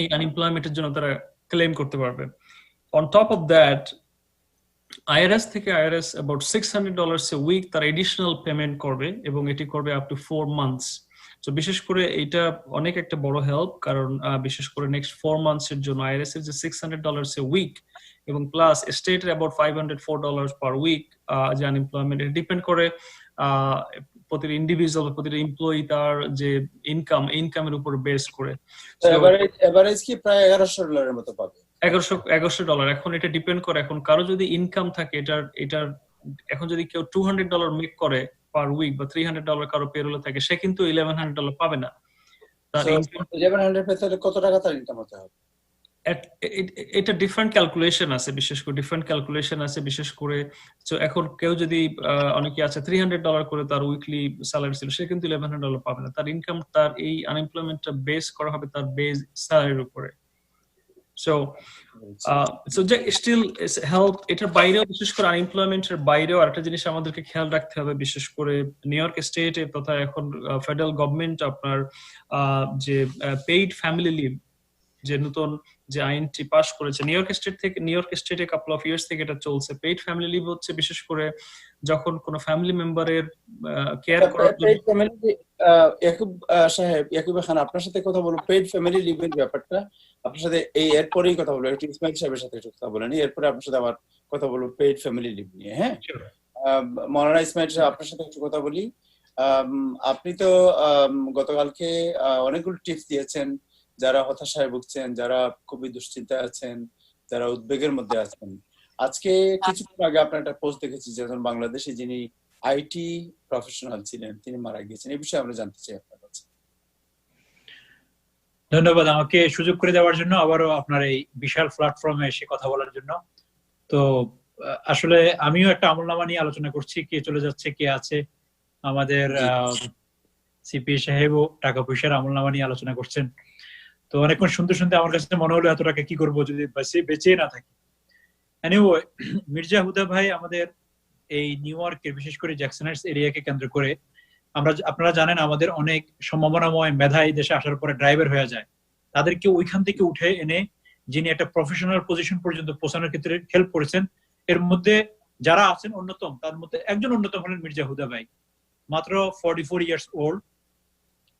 এই আনএমপ্লয়মেন্টের জন্য তারা ক্লেম করতে পারবে। On top of that, IRS থেকে আইআরএস অ্যাবাউট $600 এ উইক তারা এডিশনাল পেমেন্ট করবে, এবং এটি করবে আপ টু 4 months। তো বিশেষ করে এটা অনেক একটা বড় হেল্প, কারণ বিশেষ করে নেক্সট 4 months এর জন্য আইআরএস এর যে $600 এ উইক, এবং প্লাস স্টেটের অ্যাবাউট $504 পার উইক যে আনএমপ্লয়মেন্ট, এটা ডিপেন্ড করে প্রতিটি ইন্ডিভিজুয়াল, প্রতিটি এমপ্লয়ি তার যে ইনকামের উপর বেস করে। এভারেজ কি প্রায় $1100 মতো পাবে। $1100। এখন এটা ডিপেন্ড করে, এখন কারো যদি ইনকাম থাকে এটার এখন যদি কেউ $200 মেক করে পার উইক, বা $300 কারো পেরোলে থাকে, সে কিন্তু $1100 পাবে না। তার ইনকাম 1100 পেতে হলে কত টাকা তার ইনকাম হতে হবে? এটা ডিফারেন্ট ক্যালকুলেশন আছে, বিশেষ করে তো এখন কেউ যদি অনেকে আছে $300 করে তার উইকলি স্যালারি ছিল, সে কিন্তু $1100 পাবে না। তার ইনকাম, তার এই আনএমপ্লয়মেন্টটা বেস করা হবে তার বেস স্যালারির উপরে। So still help. এটার বাইরেও, বিশেষ করে আনএমপ্লয়মেন্টের বাইরেও আরেকটা জিনিস আমাদেরকে খেয়াল রাখতে হবে, বিশেষ করে নিউ ইয়র্ক স্টেটে তথা এখন ফেডারেল গভর্নমেন্ট আপনার যে পেইড ফ্যামিলি লিভ, যে নতুন যে আইনটি পাস করেছে নিউ ইয়র্ক স্টেটে কাপল অফ ইয়ার্স থেকে এটা চলছে। পেইড ফ্যামিলি লিভ হচ্ছে বিশেষ করে যখন কোনো ফ্যামিলি মেম্বারের কেয়ার করার জন্য। ইয়াকুব সাহেব, ইয়াকুব খান, আপনার সাথে কথা বলবো পেইড ফ্যামিলি লিভের ব্যাপারটা, আপনার সাথে এরপরেই কথা বলবো, একটু ইসমাইল সাহেবের সাথে একটু কথা বলেন, এরপরে আপনার সাথে আবার কথা বলবো পেইড ফ্যামিলি লিভ নিয়ে। হ্যাঁ, মৌলানা ইসমাইল সাহেব, আপনার সাথে একটু কথা বলি। আপনি তো গতকালকে অনেকগুলো টিপস দিয়েছেন যারা হতাশায় ভুগছেন, যারা খুবই দুশ্চিন্তায় আছেন, যারা উদ্বেগের মধ্যে আছেন। আজকে কিছুক্ষণ আগে আপনার একটা পোস্ট দেখেছি, যেজন বাংলাদেশে যিনি আইটি প্রফেশনাল ছিলেন, তিনি মারা গিয়েছেন। এই বিষয়ে আমরা জানতে চাই আপনার কাছে। ধন্যবাদ আমাকে সুযোগ করে দেওয়ার জন্য, আবারও আপনার এই বিশাল প্ল্যাটফর্মে এসে কথা বলার জন্য। তো আসলে আমিও একটা আমলনামা নিয়ে আলোচনা করছি, কে চলে যাচ্ছে, কে আছে। আমাদের সিপি সাহেবও টাকা পয়সার আমলনামা নিয়ে আলোচনা করছেন। তো অনেকক্ষণ শুনতে আমার কাছে মনে হলো এত টাকা কি করবো যদি বেঁচে না থাকি। এনিওয়ে, মির্জা হুদা ভাই আমাদের এই নিউ ইয়র্কের, বিশেষ করে জ্যাকসন হাইটস এরিয়াকে কেন্দ্র করে, আপনারা জানেন আমাদের অনেক সম্ভাবনাময় মেধা এই দেশে আসার পরে ড্রাইভার হয়ে যায়। তাদেরকে ওইখান থেকে উঠে এনে যিনি একটা প্রফেশনাল পজিশন পর্যন্ত পৌঁছানোর ক্ষেত্রে হেল্প করেছেন, এর মধ্যে যারা আছেন অন্যতম, তার মধ্যে একজন অন্যতম হলেন মির্জা হুদা ভাই। মাত্র 44 ইয়ার্স ওল্ড।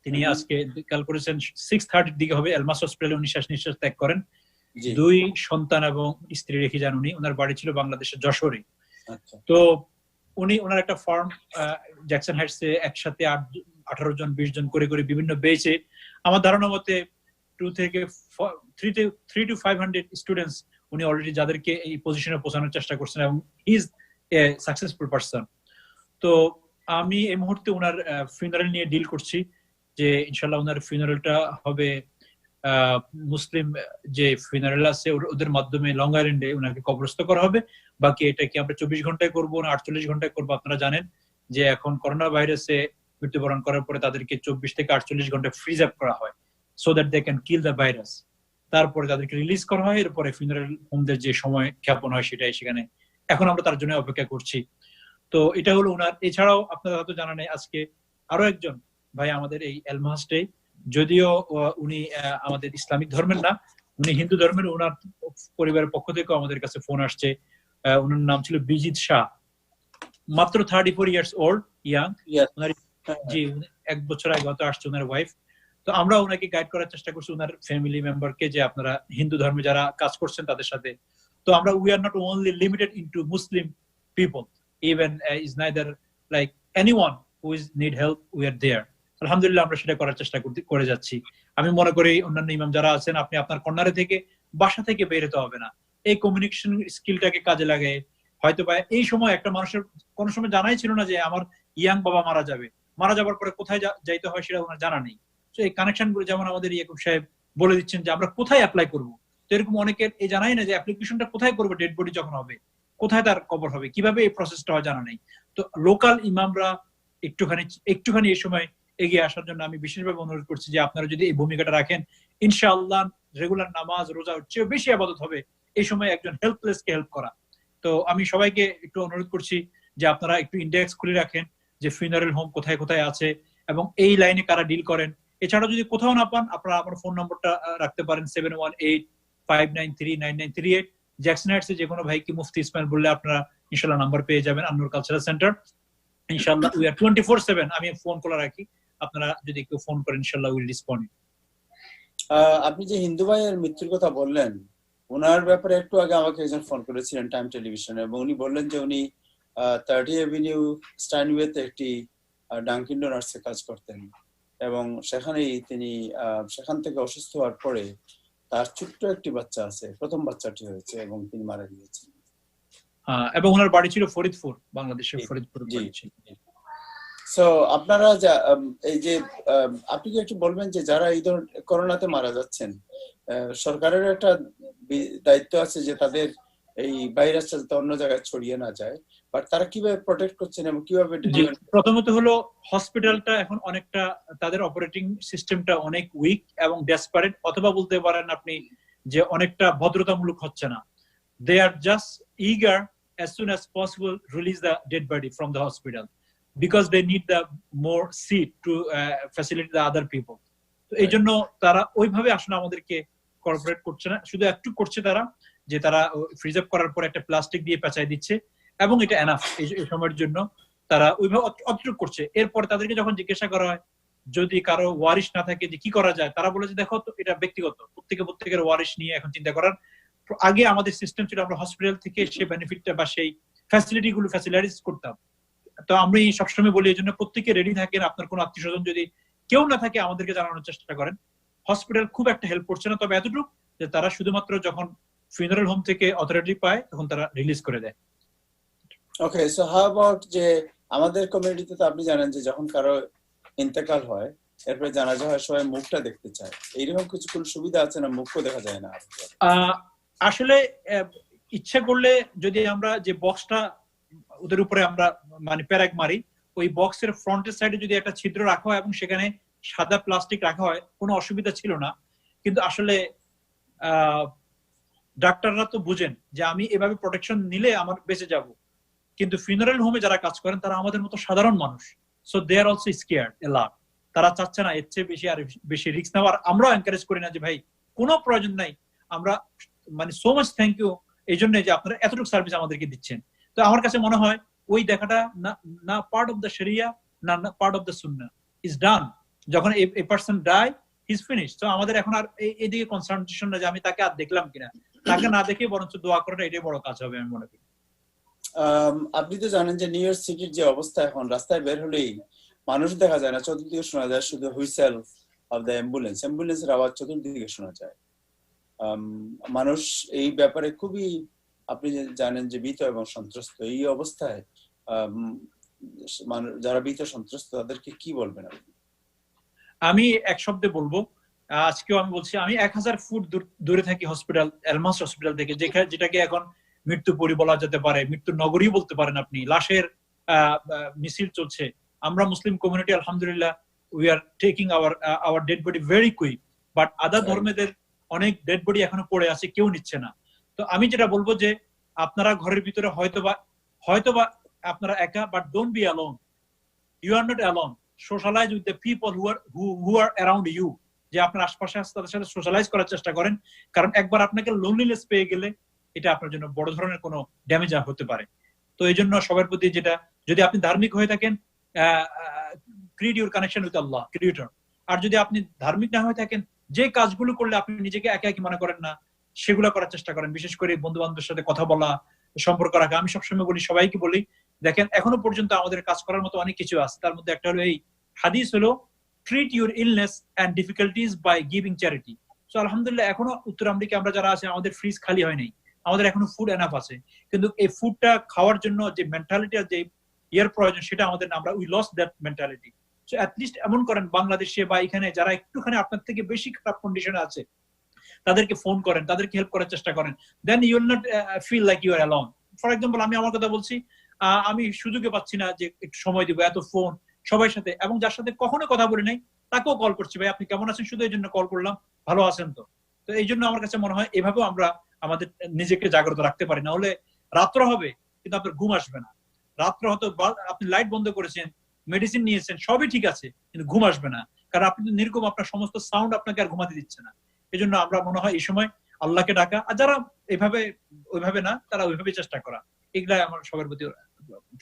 তিনি আজকে কাল করেছেন 6:30 দিকে হবে এলমাস হসপিটালে উনি শ্বাস নিঃশ্বাস ত্যাগ করেন। 2 সন্তান এবং স্ত্রী রেখে যান উনি। ওনার বাড়ি ছিল বাংলাদেশের যশোরে। তো উনি ওনার একটা ফার্ম জ্যাকসন হাইটসে একসাথে 18 জন 20 জন করে করে বিভিন্ন বেচে আমার ধারণা মতে 3 to 500 স্টুডেন্টস উনি অলরেডি যাদেরকে এই পজিশনে পৌঁছানোর চেষ্টা করছেন এবং he is a successful person. তো আমি এই মুহূর্তে ওনার ফিউনারাল নিয়ে ডিল করছি যে ইনশাল্লাহ ওনার ফিউনারালটা হবে মুসলিম যে ফিউনারাল আছে ওদের মাধ্যমে লং আইল্যান্ডে ওনাকে কবরস্থ করা হবে। বাকি এটা কি আমরা 24 ঘন্টায় করবো না 48 ঘন্টায় করবো? আপনারা জানেন যে এখন করোনা ভাইরাসে মৃত্যুবরণ করার পরে তাদেরকে 24 থেকে 48 ঘন্টা ফ্রিজ আপ করা হয় so that they can kill the virus. তারপরে তাদেরকে রিলিজ করা হয়, এরপরে ফিউনারাল হোমদের যে সময় খ্যাপন হয় সেটাই সেখানে। এখন আমরা তার জন্য অপেক্ষা করছি। তো এটা হলো ওনার। এছাড়াও আপনারা হয়তো জানা নেই আজকে আরো একজন ভাই আমাদের এই এলমাহাস্টে, যদিও উনি আমাদের ইসলামিক ধর্মের না, উনি হিন্দু ধর্মের, ওনার পরিবারের পক্ষ থেকে আমাদের কাছে ফোন আসছে। ওনার নাম ছিল বিজিত শাহ, মাত্র 34 ইয়ার্স ওল্ড, ইয়াং। ওনার জি 1 বছর আগে হয়তো আসছে ওনার ওয়াইফ। তো আমরা ওনাকে গাইড করার চেষ্টা করছি ওনার ফ্যামিলি মেম্বারকে যে আপনারা হিন্দু ধর্মে যারা কাজ করছেন তাদের সাথে। তো আমরা we are not only limited into Muslim people, even is neither like anyone who is need help, we are there. আলহামদুলিল্লাহ আমরা সেটা করার চেষ্টা করে যাচ্ছি। আমি মনে করি অন্যান্য ইমাম যারা আছেন, আপনি আপনার কর্নারে থেকে বাসা থেকে বের হতে হবে না, এই কমিউনিকেশন স্কিলটাকে কাজে লাগে। হয়তো বা এই সময় একটা মানুষের কোনো সময় জানাই ছিল না যে আমার ইয়াং বাবা মারা যাবে, মারা যাবার পরে কোথায় যাইতে হয় সেটা ওনার জানা নেই। তো এই কানেকশন গুলো যেমন আমাদের ইয়াকুব সাহেব বলে দিচ্ছেন যে আমরা কোথায় অ্যাপ্লাই করব, তো এরকম অনেকের এই জানাই না যে অ্যাপ্লিকেশনটা কোথায় করবো, ডেড বডি যখন হবে কোথায় তার কবর হবে, কিভাবে এই প্রসেসটা হয় জানা নেই। তো লোকাল ইমামরা একটুখানি এই সময় এগিয়ে আসার জন্য আমি বিশেষভাবে অনুরোধ করছি যে আপনারা যদি এই ভূমিকাটা রাখেন, ইনশাআল্লাহ রেগুলার নামাজ রোজা চেয়ে বেশি ইবাদত হবে এই সময় একজন হেল্পলেসকে হেল্প করা। তো আমি সবাইকে একটু অনুরোধ করছি যে আপনারা একটু ইন্ডেক্স খুলে রাখেন যে ফিউনারাল হোম কোথায় কোথায় আছে এবং এই লাইনে কারা ডিল করেন। এছাড়াও যদি কোথাও না পান, আপনারা আমার ফোন নম্বরটা রাখতে পারেন 7185939938। জ্যাকসন হাইটসে যে কোনো ভাইকে মুফতি ইসমাইল বললে আপনারা ইনশাআল্লাহ নাম্বার পেয়ে যাবেন, আন্নুর কালচারাল সেন্টার। ইনশাআল্লাহ উই আর 24/7, আমি ফোন কল রাখি, আপনারা যদি কেউ ফোন করেন ইনশাআল্লাহ উইল রেসপন্ড। আপনি যে হিন্দু ভাইয়ের মৃত্যুর কথা বললেন, ওনার ব্যাপারে একটু আগে আমাকে একজন ফোন করেছিলেন টাইম টেলিভিশনে, এবং উনি বললেন যে উনি 30 এভিনিউ স্টাইনওয়েতে একটি ডাঙ্কিন ডোনার্সে কাজ করতেন এবং সেখানেই তিনি সেখান থেকে অসুস্থ হওয়ার পরে তার ছোট্ট একটি বাচ্চা আছে, প্রথম বাচ্চাটি হয়েছে এবং তিনি মারা গিয়েছেন। এবং ওনার বাড়ি ছিল ফরিদপুর, বাংলাদেশের ফরিদপুর। সো আপনারা এই যে আপনি কি একটু বলবেন যে যারা এই ধরনের করোনাতে মারা যাচ্ছেন, সরকারের একটা দায়িত্ব আছে যে তাদের এই ভাইরাস যাতে অন্য জায়গায় ছড়িয়ে না যায়, বাট তারা কিভাবে প্রোটেক্ট করছেন এবং কিভাবে? প্রথমত হলো হসপিটালটা এখন অনেকটা তাদের অপারেটিং সিস্টেমটা অনেক উইক এবং ডেসপারেট, অথবা বলতে পারেন আপনি যে অনেকটা ভদ্রতামূলক হচ্ছে না। They are just eager as soon as possible release the dead body from the hospital because they need the more seat to facilitate the other people. তো এই জন্য তারা ওইভাবে আসলে আমাদেরকে কোঅপারেট করছে না, শুধু একটু করছে তারা যে তারা ফ্রিজ আপ করার পর একটা প্লাস্টিক দিয়ে পেঁচাই দিচ্ছে এবং এটা এনাফ এই সময়ের জন্য, তারা ওইভাবে অতটুকু করছে। এরপরে তাদেরকে যখন জিজ্ঞাসা করা হয় যদি কারো ওয়ারিশ না থাকে যে কি করা যায়, তারা বলে যে দেখো তো এটা ব্যক্তিগত, প্রত্যেকের ওয়ারিশ নিয়ে এখন চিন্তা করার। আগে আমাদের সিস্টেম ছিল আমরা হসপিটাল থেকে সেই বেনিফিটটা বা সেই ফ্যাসিলিটিস করতাম। তো আমি সবসময় বলি এই জন্য প্রত্যেকে রেডি থাকেন, আপনার কোনো আত্মীয় স্বজন যদি কেউ না থাকে আমাদেরকে জানানোর চেষ্টা করেন। হসপিটাল খুব একটা হেল্প করছে না, তবে এতটুকু যে তারা শুধুমাত্র যখন ফিউনারাল হোম থেকে অথরিটি পায় তখন তারা রিলিজ করে দেয়। ওকে, সো হাউ অ্যাবাউট যে আমাদের কমিউনিটিতে তো আপনি জানেন যে যখন কারো ইন্তেকাল হয় এরপরে জানাজা হয় সবাই মুখটা দেখতে চায়, এইরকম কিছু কোনো সুবিধা আছে না? মুখও দেখা যায় না আসলে ইচ্ছা করলে যদি আমরা যে বক্সটা ওদের উপরে আমরা মানে প্যারাক মারি, ওই বক্সের ফ্রন্টের সাইডে যদি একটা ছিদ্র রাখা হয় এবং সেখানে সাদা প্লাস্টিক রাখা হয় কোনো অসুবিধা ছিল না। কিন্তু আসলে ডাক্তাররা তো বুঝেন যে আমি এভাবে প্রোটেকশন নিলে আমার বেঁচে যাব, কিন্তু ফিউনারাল হোমে যারা কাজ করেন তারা আমাদের মতো সাধারণ মানুষ, so they are also scared a lot. তারা চাচ্ছে না এর চেয়ে বেশি আর বেশি রিস্ক নেওয়ার। আমরাও এনকারেজ করি না যে ভাই কোনো প্রয়োজন নাই, আমরা মানে সো মাচ থ্যাংক ইউ এই জন্য যে আপনারা এতটুকু সার্ভিস আমাদেরকে দিচ্ছেন। তো আমার কাছে মনে হয় ওই দেখাটা না পার্ট অফ দ্য শরিয়া না part of the sunnah is done. যখন a person die is finish, তো আমাদের এখন আর এইদিকে কনসেন্ট্রেশন না যে আমি তাকে আর দেখলাম কিনা, তাকে না দেখে বরঞ্চ দোয়া করাটা এটাই বড় কাজ হবে আমি মনে করি। আপনি তো জানেন যে নিউ ইয়র্ক সিটির যে অবস্থা, এখন রাস্তায় বের হলেই মানুষ দেখা যায় না, চতুর্দিকে শোনা যায় শুধু হুইসেল অফ দ্য অ্যাম্বুলেন্সের আওয়াজ চতুর্দিকে শোনা যায়। মানুষ এই ব্যাপারে খুবই, আপনি জানেন যে ভীত এবং সন্ত্রস্ত। এই অবস্থায় যারা ভীত সন্ত্রস্ত তাদেরকে কি বলবেন আপনি? আমি এক শব্দে বলবো, আজকেও আমি বলছি, আমি 1000 ফুট দূরে থাকি হসপিটাল, এলমাস হসপিটাল থেকে, যেটাকে এখন মৃত্যুপুরী বলা যেতে পারে, মৃত্যুর নগরী বলতে পারেন আপনি। লাশের মিছিল চলছে। আমরা মুসলিম কমিউনিটি আলহামদুলিল্লাহ we are taking our dead body very quick, but other ধর্মেদের অনেক ডেড বডি এখনো পড়ে আছে, কেউ নিচ্ছে না। তো আমি যেটা বলবো যে আপনারা ঘরের ভিতরে হয়তোবা আপনারা একা, but don't be alone, you are not alone. Socialise with the people who are around you, যে আপনার আশপাশে আছে তাদের সাথে সোশ্যালাইজ করার চেষ্টা করেন, কারণ একবার আপনাকে লোনলিনেস পেয়ে গেলে এটা আপনার জন্য বড় ধরনের কোনো ড্যামেজ হতে পারে। তো এই জন্য সবার প্রতি যেটা, যদি আপনি ধার্মিক হয়ে থাকেন, create your connection with Allah creator. আর যদি আপনি ধার্মিক না হয়ে থাকেন, যে কাজগুলো করলে আপনি নিজেকে একা একই মনে করেন না, সেগুলো করার চেষ্টা করেন। বিশেষ করে বন্ধু বান্ধবের সাথে কথা বলা, সম্পর্ক রাখা। আমি সবসময় বলি, সবাইকে বলি, দেখেন এখনো পর্যন্ত আমাদের কাজ করার মতো অনেক কিছু আছে। তার মধ্যে একটা হলো এই হাদিস হলো, treat your illness and difficulties by giving charity. So আলহামদুলিল্লাহ এখনো উত্তর আমেরিকা আমরা যারা আছে, আমাদের ফ্রিজ খালি হয় নাই, আমাদের এখনো ফুড এনাফ আছে। কিন্তু এই ফুডটা খাওয়ার জন্য যে মেন্টালিটি আর যে ইয়ার প্রয়োজন, সেটা আমাদের না, আমরা we lost that mentality. So at least এমন করেন, বাংলাদেশে বা এখানে যারা একটুখানি আপনার থেকে বেশি খারাপ কন্ডিশনে আছে, তাদেরকে ফোন করেন, তাদেরকে হেল্প করার চেষ্টা করেন। Then you will not feel like you are alone. For example, আমি আমার কথা বলছি, আমি সুযোগে পাচ্ছি না যে একটু সময় দিব, এত ফোন সবার সাথে, এবং যার সাথে কখনো কথা বলি নাই তাকেও কল করছি, ভাই আপনি কেমন আছেন, শুধু এই জন্য কল করলাম, ভালো আছেন তো? তো এই জন্য আমার কাছে মনে হয় এভাবেও আমরা আমাদের নিজেকে জাগ্রত রাখতে পারি। না হলে রাত্র হবে কিন্তু আপনার ঘুম আসবে না। রাত্র হয়তো আপনি লাইট বন্ধ করেছেন, মেডিসিন নিয়েছেন, সবই ঠিক আছে, কিন্তু ঘুম আসবে না, কারণ আপনি নির্ঘুম, আপনার সমস্ত সাউন্ড আপনাকে আর ঘুমাতে দিচ্ছে না। এই জন্য আমরা মনে হয় এই সময় আল্লাহকে ডাকা, আর যারা এভাবে ওইভাবে না, তারা ওইভাবে চেষ্টা করা, এগুলাই আমার সবার প্রতি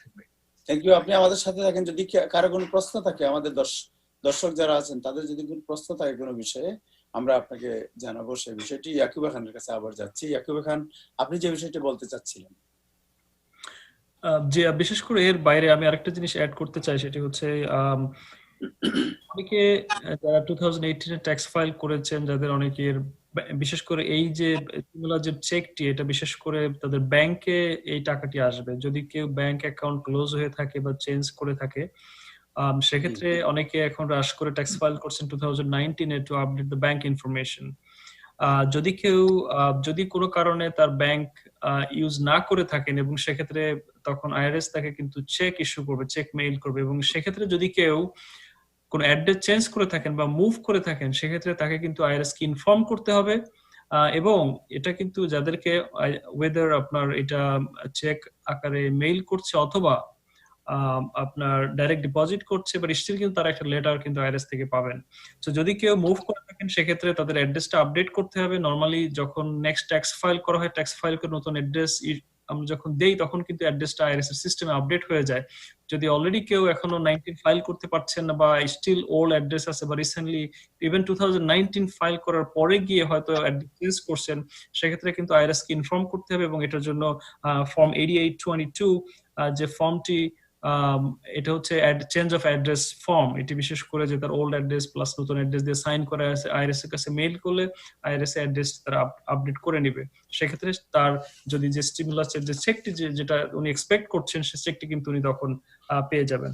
থাকবে। Thank you. আপনি আমাদের সাথে থাকেন। যদি কারো কোনো প্রশ্ন থাকে, আমাদের দর্শক যারা আছেন তাদের যদি কোনো প্রশ্ন থাকে কোনো বিষয়ে, আমরা আপনাকে জানাবো সেই বিষয়টি। ইয়াকুবা খানের কাছে আবার যাচ্ছি। ইয়াকুবা খান, আপনি যে বিষয়টি বলতে চাচ্ছিলেন। যে বিশেষ করে এর বাইরে আমি আরেকটা জিনিস অ্যাড করতে চাই, সেটি হচ্ছে অনেকে যারা 2018 ট্যাক্স ফাইল করেছেন, যাদের অনেকের বিশেষ করে এই যে যে চেকটি, এটা বিশেষ করে তাদের ব্যাংকে এই টাকাটি আসবে। যদি কেউ ব্যাংক অ্যাকাউন্ট ক্লোজ হয়ে থাকে বা চেঞ্জ করে থাকে, সেক্ষেত্রে অনেকে এখন রাশ করে ট্যাক্স ফাইল করছেন 2019-এ to update the bank information. যদি কোনো কারণে তার ব্যাংক ইউজ না করে থাকেন, এবং সেক্ষেত্রে তখন আইআরএস তাকে কিন্তু চেক ইস্যু করবে, চেক মেইল করবে, এবং সেক্ষেত্রে যদি কেউ কোনো অ্যাড্রেস চেঞ্জ করে থাকেন বা মুভ করে থাকেন, সেক্ষেত্রে তাকে কিন্তু আইআরএস কে ইনফর্ম করতে হবে। এবং এটা কিন্তু যাদেরকে ওয়েদার আপনার এটা চেক আকারে মেইল করছে অথবা আপনার ডাইরেক্ট ডিপোজিট করছে, বাট স্টিল কিন্তু তারা একটা লেটার কিন্তু আইআরএস থেকে পাবেন। তো যদি কেউ মুভ করে থাকেন, সেক্ষেত্রে তাদের অ্যাড্রেসটা আপডেট করতে হবে। নর্মালি যখন নেক্সট ট্যাক্স ফাইল করা হয়, ট্যাক্স ফাইল করে নতুন অ্যাড্রেস আমরা যখন দেই, তখন কিন্তু অ্যাড্রেসটা আইআরএস এর সিস্টেমে আপডেট হয়ে যায়। যদি অলরেডি কেউ এখনো 19 ফাইল করতে পারছেন না, বা স্টিল ওল্ড অ্যাড্রেস আছে, বা রিসেন্টলি ইভেন 2019 ফাইল করার পরে গিয়ে হয়তো অ্যাড্রেস চেঞ্জ করছেন, সেক্ষেত্রে কিন্তু আইআরএস কে ইনফর্ম করতে হবে। এবং এটার জন্য ফর্ম 8822 যে ফর্মটি, এটা হচ্ছে চেঞ্জ অফ অ্যাড্রেস ফর্ম। এটি বিশেষ করে যে তার ওল্ড অ্যাড্রেস প্লাস নতুন অ্যাড্রেস দিয়ে সাইন করে আইআরএস এর কাছে মেইল করলে আইআরএস এর অ্যাড্রেস তারা আপডেট করে নেবে। সেক্ষেত্রে তার যদি যে স্টিমুলাসের যে চেকটি যেটা উনি এক্সপেক্ট করছেন, সেই চেকটি কিন্তু উনি তখন পেয়ে যাবেন।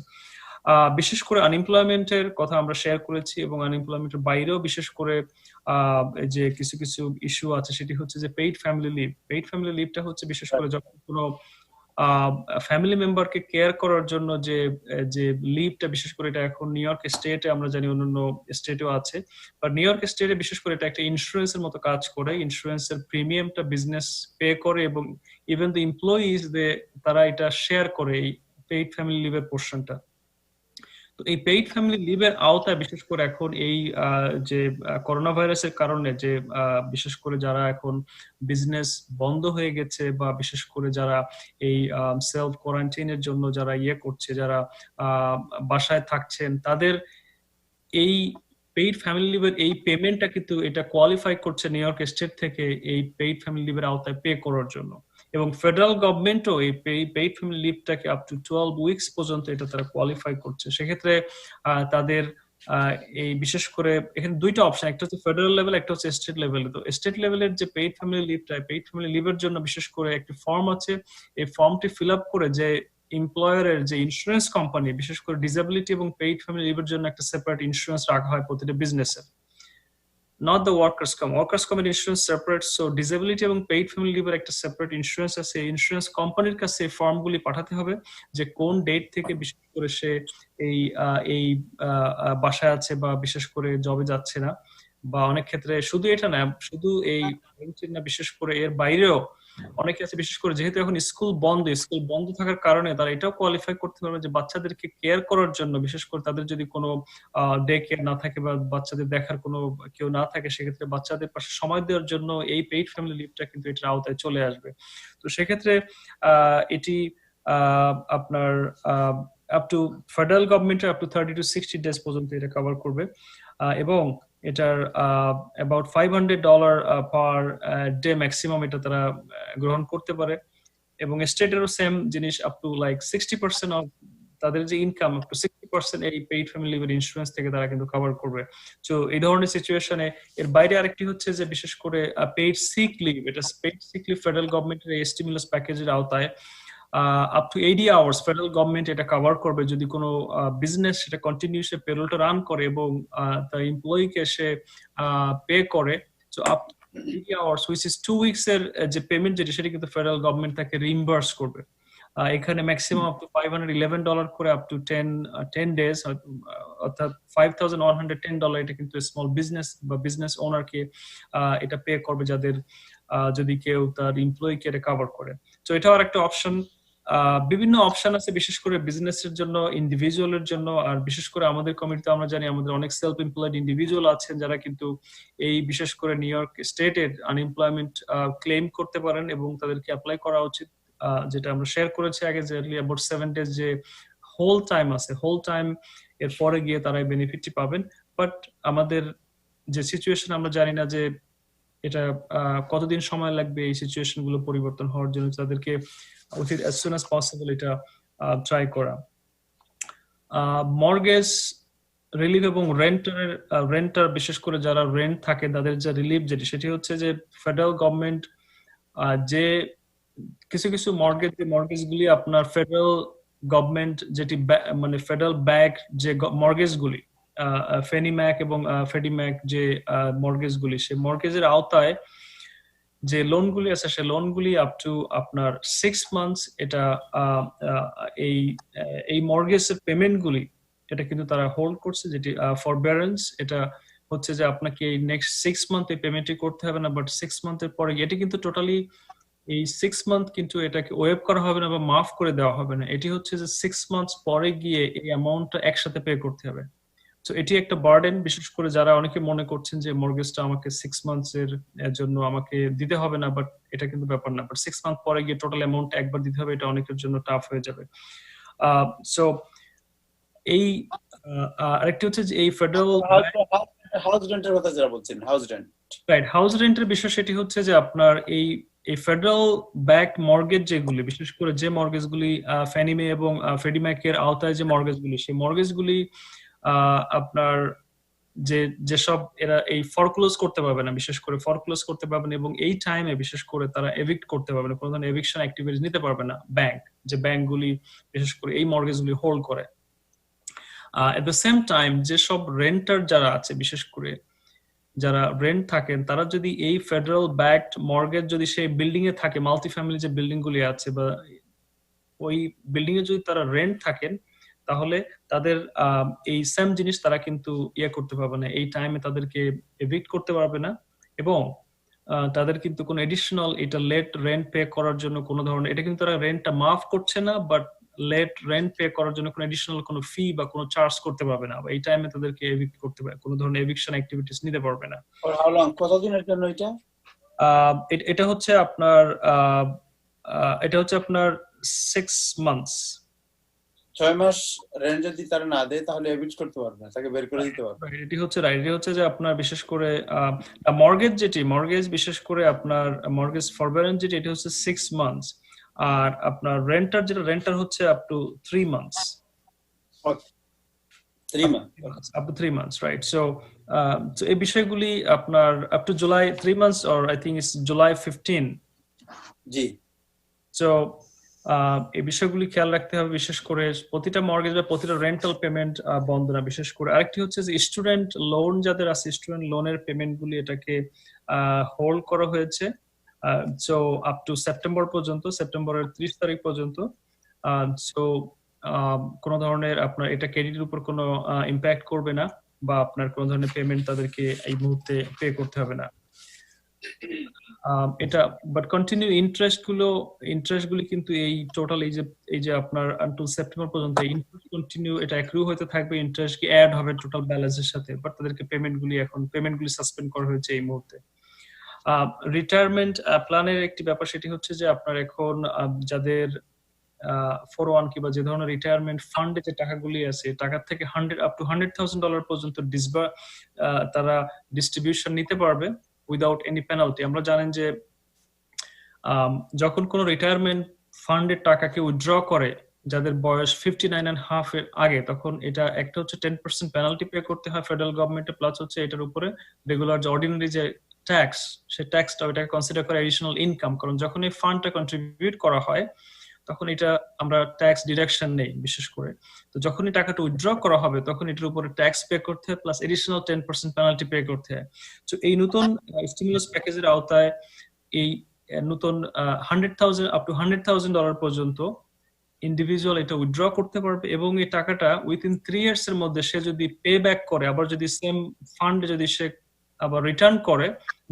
বিশেষ করে আনএমপ্লয়মেন্টের কথা আমরা শেয়ার করেছি, এবং আনএমপ্লয়মেন্টের বাইরেও বিশেষ করে যে কিছু কিছু ইস্যু আছে, সেটি হচ্ছে যে paid family leave. Paid family লিভটা হচ্ছে বিশেষ করে যখন কোনো ফ্যামিলি মেম্বারকে কেয়ার করার জন্য যে লিভটা, বিশেষ করে এটা এখন নিউ ইয়র্ক স্টেটে, আমরা জানি অন্যান্য স্টেটেও আছে, বাট নিউ ইয়র্ক স্টেটে বিশেষ করে এটা একটা ইন্স্যুরেন্সের মতো কাজ করে। ইন্স্যুরেন্সের প্রিমিয়ামটা বিজনেস পে করে, এবং ইভেন দ্য এমপ্লয়িজ তারা এটা শেয়ার করে এই পেইড ফ্যামিলি লিভের পোর্শনটা। তো এই পেইড ফ্যামিলি লিভের আওতায় বিশেষ করে এখন এই যে করোনা ভাইরাসের কারণে যে বিশেষ করে যারা এখন বিজনেস বন্ধ হয়ে গেছে, বা বিশেষ করে যারা এই সেলফ কোয়ারেন্টাইনের জন্য যারা করছে, যারা বাসায় থাকছেন, তাদের এই পেইড ফ্যামিলি লিভের এই পেমেন্টটা কিন্তু এটা কোয়ালিফাই করছে নিউ ইয়র্ক স্টেট থেকে এই পেইড ফ্যামিলি লিভের আওতায় পে করার জন্য। এবং ফেডারেল গভর্নমেন্টও এই পেইড ফ্যামিলি লিভটাকে আপ টু 12 উইকস পর্যন্ত এটা তারা কোয়ালিফাই করছে। সেক্ষেত্রে তাদের এই বিশেষ করে এখানে দুইটা অপশন, একটা হচ্ছে ফেডারেল লেভেল, একটা হচ্ছে স্টেট লেভেল। তো স্টেট লেভেলের যে পেইড ফ্যামিলি লিভটা, পেইড ফ্যামিলি লিভের জন্য বিশেষ করে একটি ফর্ম আছে, এই ফর্মটি ফিল আপ করে যে এমপ্লয়ারের যে ইন্স্যুরেন্স কোম্পানি, বিশেষ করে ডিসেবিলিটি এবং পেইড ফ্যামিলি লিভের জন্য একটা সেপারেট ইন্স্যুরেন্স রাখা হয় প্রতিটা বিজনেসে, not the workers comp insurance separate, so disability এবং paid family leave এর একটা সেপারেট ইন্স্যুরেন্স আছে। ইন্স্যুরেন্স কোম্পানির কাছে ফর্মগুলি পাঠাতে হবে যে কোন ডেট থেকে বিশেষ করে সে এই বাসায় আছে বা বিশেষ করে জবে যাচ্ছে না, বা অনেক ক্ষেত্রে শুধু এটা না, শুধু এই না, বিশেষ করে এর বাইরেও অনেকে আছে, বিশেষ করে যেহেতু এখন স্কুল বন্ধ থাকার কারণে তারা এটাও কোয়ালিফাই করতে পারবে যে বাচ্চাদেরকে কেয়ার করার জন্য, বিশেষ করে তাদের যদি কোনো ডে কেয়ার না থাকে বা বাচ্চাদের দেখার কোনো কেউ না থাকে, সেক্ষেত্রে বাচ্চাদের পাশে সময় দেওয়ার জন্য এই পেইড ফ্যামিলি লিভটা কিন্তু এটার আওতায় চলে আসবে। তো সেক্ষেত্রে এটি আপনার আপ টু ফেডারেল গভর্নমেন্টের আপ টু 30 to 60 ডেজ পর্যন্ত এটা কভার করবে, এবং এটার about $500 পার ডে ম্যাক্সিমাম এটা তারা গ্রহণ করতে পারে। এবং স্টেটেরও সেম জিনিস, আপ টু লাইক 60% অফ তাদের যে ইনকাম, আপ টু 60% এই পেইড ফ্যামিলি লিভ ইন্স্যুরেন্স থেকে তারা কিন্তু কভার করবে। তো এই ধরনের সিচুয়েশনে এর বাইরে আরেকটি হচ্ছে যে বিশেষ করে পেইড সিক লিভ, এটা পেইড সিক লিভ ফেডারেল গভর্নমেন্টের এই স্টিমুলাস প্যাকেজের আওতায় up to 80 hours federal government এটা কভার করবে যদি কোনো বিজনেস সেটা কন্টিনিউসে পেরোলটা রান করে এবং তার এমপ্লয়িকে সে পে করে। So up to 80 hours which is 2 weeks এর যে পেমেন্ট যেটা, সেটা কিন্তু ফেডারেল গভর্নমেন্ট তাকে রিইম্বার্স করবে। এখানে ম্যাক্সিমাম আপ টু $511 করে আপ টু 10 ডেজ, অর্থাৎ $5,110 এটা কিন্তু স্মল বিজনেস বা বিজনেস ওনারকে এটা পে করবে যাদের যদি কেউ তার এমপ্লয়িকে এটা কভার করে। তো এটাও একটা অপশন। বিভিন্ন অপশন আছে বিশেষ করে বিজনেসের জন্য, ইন্ডিভিজুয়ালের জন্য, আর বিশেষ করে আমাদের কমিটিতে আমরা জানি আমাদের অনেক সেলফ এমপ্লয়েড ইন্ডিভিজুয়াল আছেন যারা কিন্তু এই বিশেষ করে নিউ ইয়র্ক স্টেটের আনএমপ্লয়মেন্ট ক্লেম করতে পারেন এবং তাদেরকে অ্যাপ্লাই করা উচিত। যেটা আমরা শেয়ার করেছি আগে যে অ্যাবাউট 7 ডেজ যে হোল টাইম আছে, হোল টাইম এর পরে গিয়ে তারা এই বেনিফিটটি পাবেন। বাট আমাদের যে সিচুয়েশন আমরা জানি না যে এটা কতদিন সময় লাগবে এই সিচুয়েশন গুলো পরিবর্তন হওয়ার জন্য, তাদেরকে উচিত as soon as possible এটা ট্রাই করা। মর্গেজ রিলিফ এবং রেন্টার বিশেষ করে যারা রেন্ট থাকে তাদের যে রিলিফ যেটি, সেটি হচ্ছে যে ফেডারেল গভর্নমেন্ট যে কিছু মর্গেজ গুলি আপনার ফেডারেল গভর্নমেন্ট যেটি মানে ফেডারেল ব্যাংক যে মর্গেজ গুলি ফেনি ম্যাক এবং ফেডি ম্যাক যে মর্গেজ গুলি, সেই মর্গেজের আওতায় যে লোনগুলি আছে সে লোনগুলি আপ টু আপনার 6 মান্থস এটা এই মর্গেজের পেমেন্ট গুলি এটা কিন্তু তারা হোল্ড করছে, যেটি ফরবেয়ারেন্স। এটা হচ্ছে যে আপনাকে এই নেক্সট 6 মান্থ এই পেমেন্টই করতে হবে না, বাট 6 মান্থের পরে এটি কিন্তু টোটালি এই 6 মান্থ কিন্তু এটাকে ওয়েভ করা হবে না বা মাফ করে দেওয়া হবে না। এটি হচ্ছে যে 6 মান্থস পরে গিয়ে এই অ্যামাউন্টটা একসাথে পে করতে হবে। তো এটি একটা বার্ডেন, বিশেষ করে যারা অনেকে মনে করছেন যে মর্গেজটা আমাকে 6 মান্থস এর জন্য আমাকে দিতে হবে না, বাট এটা কিন্তু ব্যাপার না। বাট 6 মান্থ পরে গিয়ে টোটাল অ্যামাউন্ট একবার দিতে হবে, এটা অনেকের জন্য টাফ হয়ে যাবে। সো এই আরেকটি হচ্ছে যে এই ফেডারেল হাউস রেন্টের কথা যারা বলছেন, হাউস রেন্ট, রাইট, হাউস রেন্টের বিষয় সেটি হচ্ছে যে আপনার এই ফেডারেল ব্যাক মর্গেজ যেগুলি, বিশেষ করে যে মর্গেজগুলি ফ্যানি মে এবং ফ্রেডি ম্যাকের আওতায় যে মর্গেজগুলি, সেই মর্গেজগুলি আপনার যেসব এরা এই ফরক্লোজ করতে পারবে না, বিশেষ করে ফরক্লোজ করতে পারবে না এবং এই টাইমে বিশেষ করে তারা এভিক্ট করতে পারবে না, কোনো ধরনের এভিকশন অ্যাক্টিভিটিস নিতে পারবে না ব্যাংক, যে ব্যাংকগুলি বিশেষ করে এই মর্গেজগুলি হোল্ড করে। এট দ্য সেম টাইম যেসব রেন্টার যারা আছে, বিশেষ করে যারা রেন্ট থাকেন, তারা যদি এই ফেডারেল ব্যাকড মর্গেজ যদি সেই বিল্ডিং এ থাকে, মাল্টি ফ্যামিলি যে বিল্ডিং গুলি আছে বা ওই বিল্ডিং এ যদি তারা রেন্ট থাকেন, তাহলে তাদের এই সেম জিনিস তারা কিন্তু করতে পারবে না, এই টাইমে তাদেরকে এভিক্ট করতে পারবে না এবং তাদের কিন্তু কোনো এডিশনাল এটা লেট রেন্ট পে করার জন্য কোনো ধরনের, এটা কিন্তু তারা রেন্টটা মাফ করছে না, বাট লেট রেন্ট পে করার জন্য কোনো এডিশনাল কোনো ফি বা কোনো চার্জ করতে পারবে না, এই টাইমে তাদেরকে এভিক্ট করতে পারবে, কোনো ধরনের এভিকশন অ্যাক্টিভিটিস নিতে পারবে না। কতদিনের জন্য এটা হচ্ছে আপনার 6 মান্থস। 6 মাস রেন্ট যদি তারা না দেয় তাহলে এভিট করতে পারবে না, তাকে বের করে দিতে পারবে। এটি হচ্ছে যে আপনার বিশেষ করে মর্গেজ বিশেষ করে আপনার মর্গেজ ফরবেয়ারেন্স যেটি এটি হচ্ছে 6 মান্থস, আর আপনার রেন্টার হচ্ছে up to 3 months. 3 months up to 3 months, right? So এই বিষয়গুলি আপনার up to July 3 months, or I think it's July 15. G. So এই বিষয়গুলি খেয়াল রাখতে হবে, বিশেষ করে প্রতিটা মর্গেজ বা প্রতিটা রেন্টাল পেমেন্ট বন্ধ না। বিশেষ করে আরেকটি হচ্ছে যে স্টুডেন্ট লোন যাদের আছে, স্টুডেন্ট লোনের পেমেন্টগুলি এটাকে হোল্ড করা হয়েছে সো আপ টু সেপ্টেম্বরের 30 তারিখ পর্যন্ত। সো কোনো ধরনের আপনার এটা ক্রেডিটের উপর কোনো ইম্প্যাক্ট করবে না, বা আপনার কোনো ধরনের পেমেন্ট তাদেরকে এই মুহূর্তে পে করতে হবে না এটা। বাট কন্টিনিউ ইন্টারেস্টগুলি কিন্তু এই টোটাল এই যে আপনার আনটিল সেপ্টেম্বর পর্যন্ত ইন্টারেস্ট কন্টিনিউ এটা অ্যাক্রু হতে থাকবে, ইন্টারেস্ট কি অ্যাড হবে টোটাল ব্যালেন্সের সাথে, বাট তাদেরকে পেমেন্টগুলি সাসপেন্ড করা হয়েছে এই মুহূর্তে। রিটায়ারমেন্ট প্ল্যানের একটি ব্যাপার সেটি হচ্ছে যে আপনার এখন যাদের 401 কিংবা যে ধরনের রিটায়ারমেন্ট ফান্ডে যে টাকাগুলি আছে, টাকা থেকে up to $100,000 পর্যন্ত তারা ডিস্ট্রিবিউশন নিতে পারবে উইদাউট এনি পেনাল্টি। আমরা জানেন যে যখন কোনো রিটায়ারমেন্ট ফান্ডের টাকাকে উইথড্র করে যাদের বয়স 59.5 এর আগে, তখন এটা একটা হচ্ছে 10% পেনাল্টি পে করতে হয় ফেডারেল গভর্নমেন্টে, প্লাস হচ্ছে এটার উপরে রেগুলার যে অর্ডিনারি যে ট্যাক্স, সেই ট্যাক্সটা ওটাকে কনসিডার করে এডিশনাল ইনকাম। কারণ যখন এই ফান্ডটা কন্ট্রিবিউট করা হয় তখন এটা আমরা ট্যাক্স ডিডাকশন নেই বিশেষ করে। তো যখনই টাকাটা উইথড্র করা হবে তখন এটার উপরে ট্যাক্স পে করতে হয়, প্লাস এডিশনাল 10% পেনাল্টি পে করতে হয়। তো এই নতুন স্টিমুলাস প্যাকেজের আওতায় এই নতুন up to $100,000 পর্যন্ত ইন্ডিভিজুয়াল এটা উইথড্র করতে পারবে, এবং এই টাকাটা উইথিন 3 ইয়ার্স এর মধ্যে সে যদি পে ব্যাক করে, আবার যদি সেম ফান্ডে যদি সে আবার রিটার্ন করে,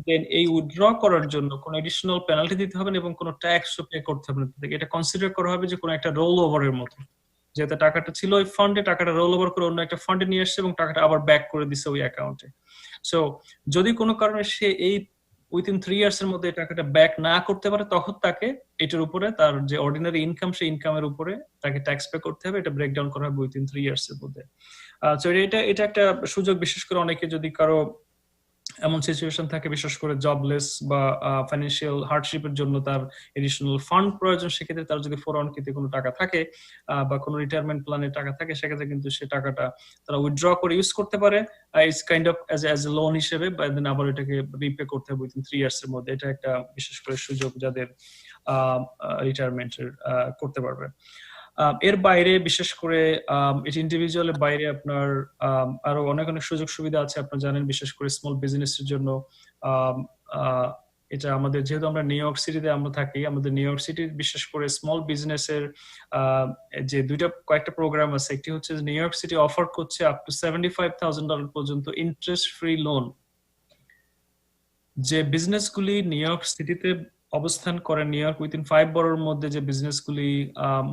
দেন এই উইথড্র করার জন্য কোনো এডিশনাল পেনাল্টি দিতে হবে না এবং কোনো ট্যাক্সও পে করতে হবে না। এটা কনসিডার করা হবে যে কোনো একটা রোল ওভারের মতো, যেহেতু টাকাটা ছিল ওই ফান্ডে, টাকাটা রোল ওভার করে অন্য একটা ফান্ডে নিয়ে আসছে এবং টাকাটা আবার ব্যাক করে দিচ্ছে ওই অ্যাকাউন্টে। সো যদি কোনো কারণে সে এই উইথিন 3 ইয়ার্স এর মধ্যে টাকাটা ব্যাক না করতে পারে, তখন তাকে এটার উপরে তার যে অর্ডিনারি ইনকাম, সেই ইনকামের উপরে তাকে ট্যাক্স পে করতে হবে। এটা ব্রেকডাউন করা হবে উইথিন 3 ইয়ার্স এর মধ্যে। সো এটা একটা সুযোগ, বিশেষ করে অনেকে যদি কারো এমন সিচুয়েশন থাকে, বিশেষ করে জবলেস বা ফাইন্যান্সিয়াল হার্ডশিপের জন্য তার এডিশনাল ফান্ড প্রয়োজন, সেক্ষেত্রে তার যদি 401k-তে কোনো টাকা থাকে বা কোনো রিটায়ারমেন্ট প্ল্যানে টাকা থাকে, সেক্ষেত্রে কিন্তু সে টাকাটা তারা উইথড্র করে ইউজ করতে পারে it's kind of as a loan হিসেবে, বা দেন আবার এটাকে রিপে করতে হবে উইথিন 3 ইয়ার্স এর মধ্যে। এটা একটা বিশেষ করে সুযোগ যাদের রিটায়ারমেন্টের করতে পারবে। এর বাইরে বিশেষ করে এটি ইন্ডিভিজুয়ালের বাইরে আপনার আরো অনেক সুযোগ সুবিধা আছে। আপনারা জানেন বিশেষ করে স্মল বিজনেসের জন্য এটা আমাদের, যেহেতু আমরা নিউ ইয়র্ক সিটিতে আমরা থাকি, আমাদের নিউ ইয়র্ক সিটির বিশেষ করে স্মল বিজনেসের যে কয়েকটা প্রোগ্রাম আছে। একটি হচ্ছে নিউ ইয়র্ক সিটি অফার করছে আপ টু $75,000 পর্যন্ত ইন্টারেস্ট ফ্রি লোন। যে বিজনেসগুলি নিউ ইয়র্ক সিটিতে অবস্থান করে, নিউ ইয়র্ক উইথিন 5 বরোর মধ্যে যে বিজনেসগুলি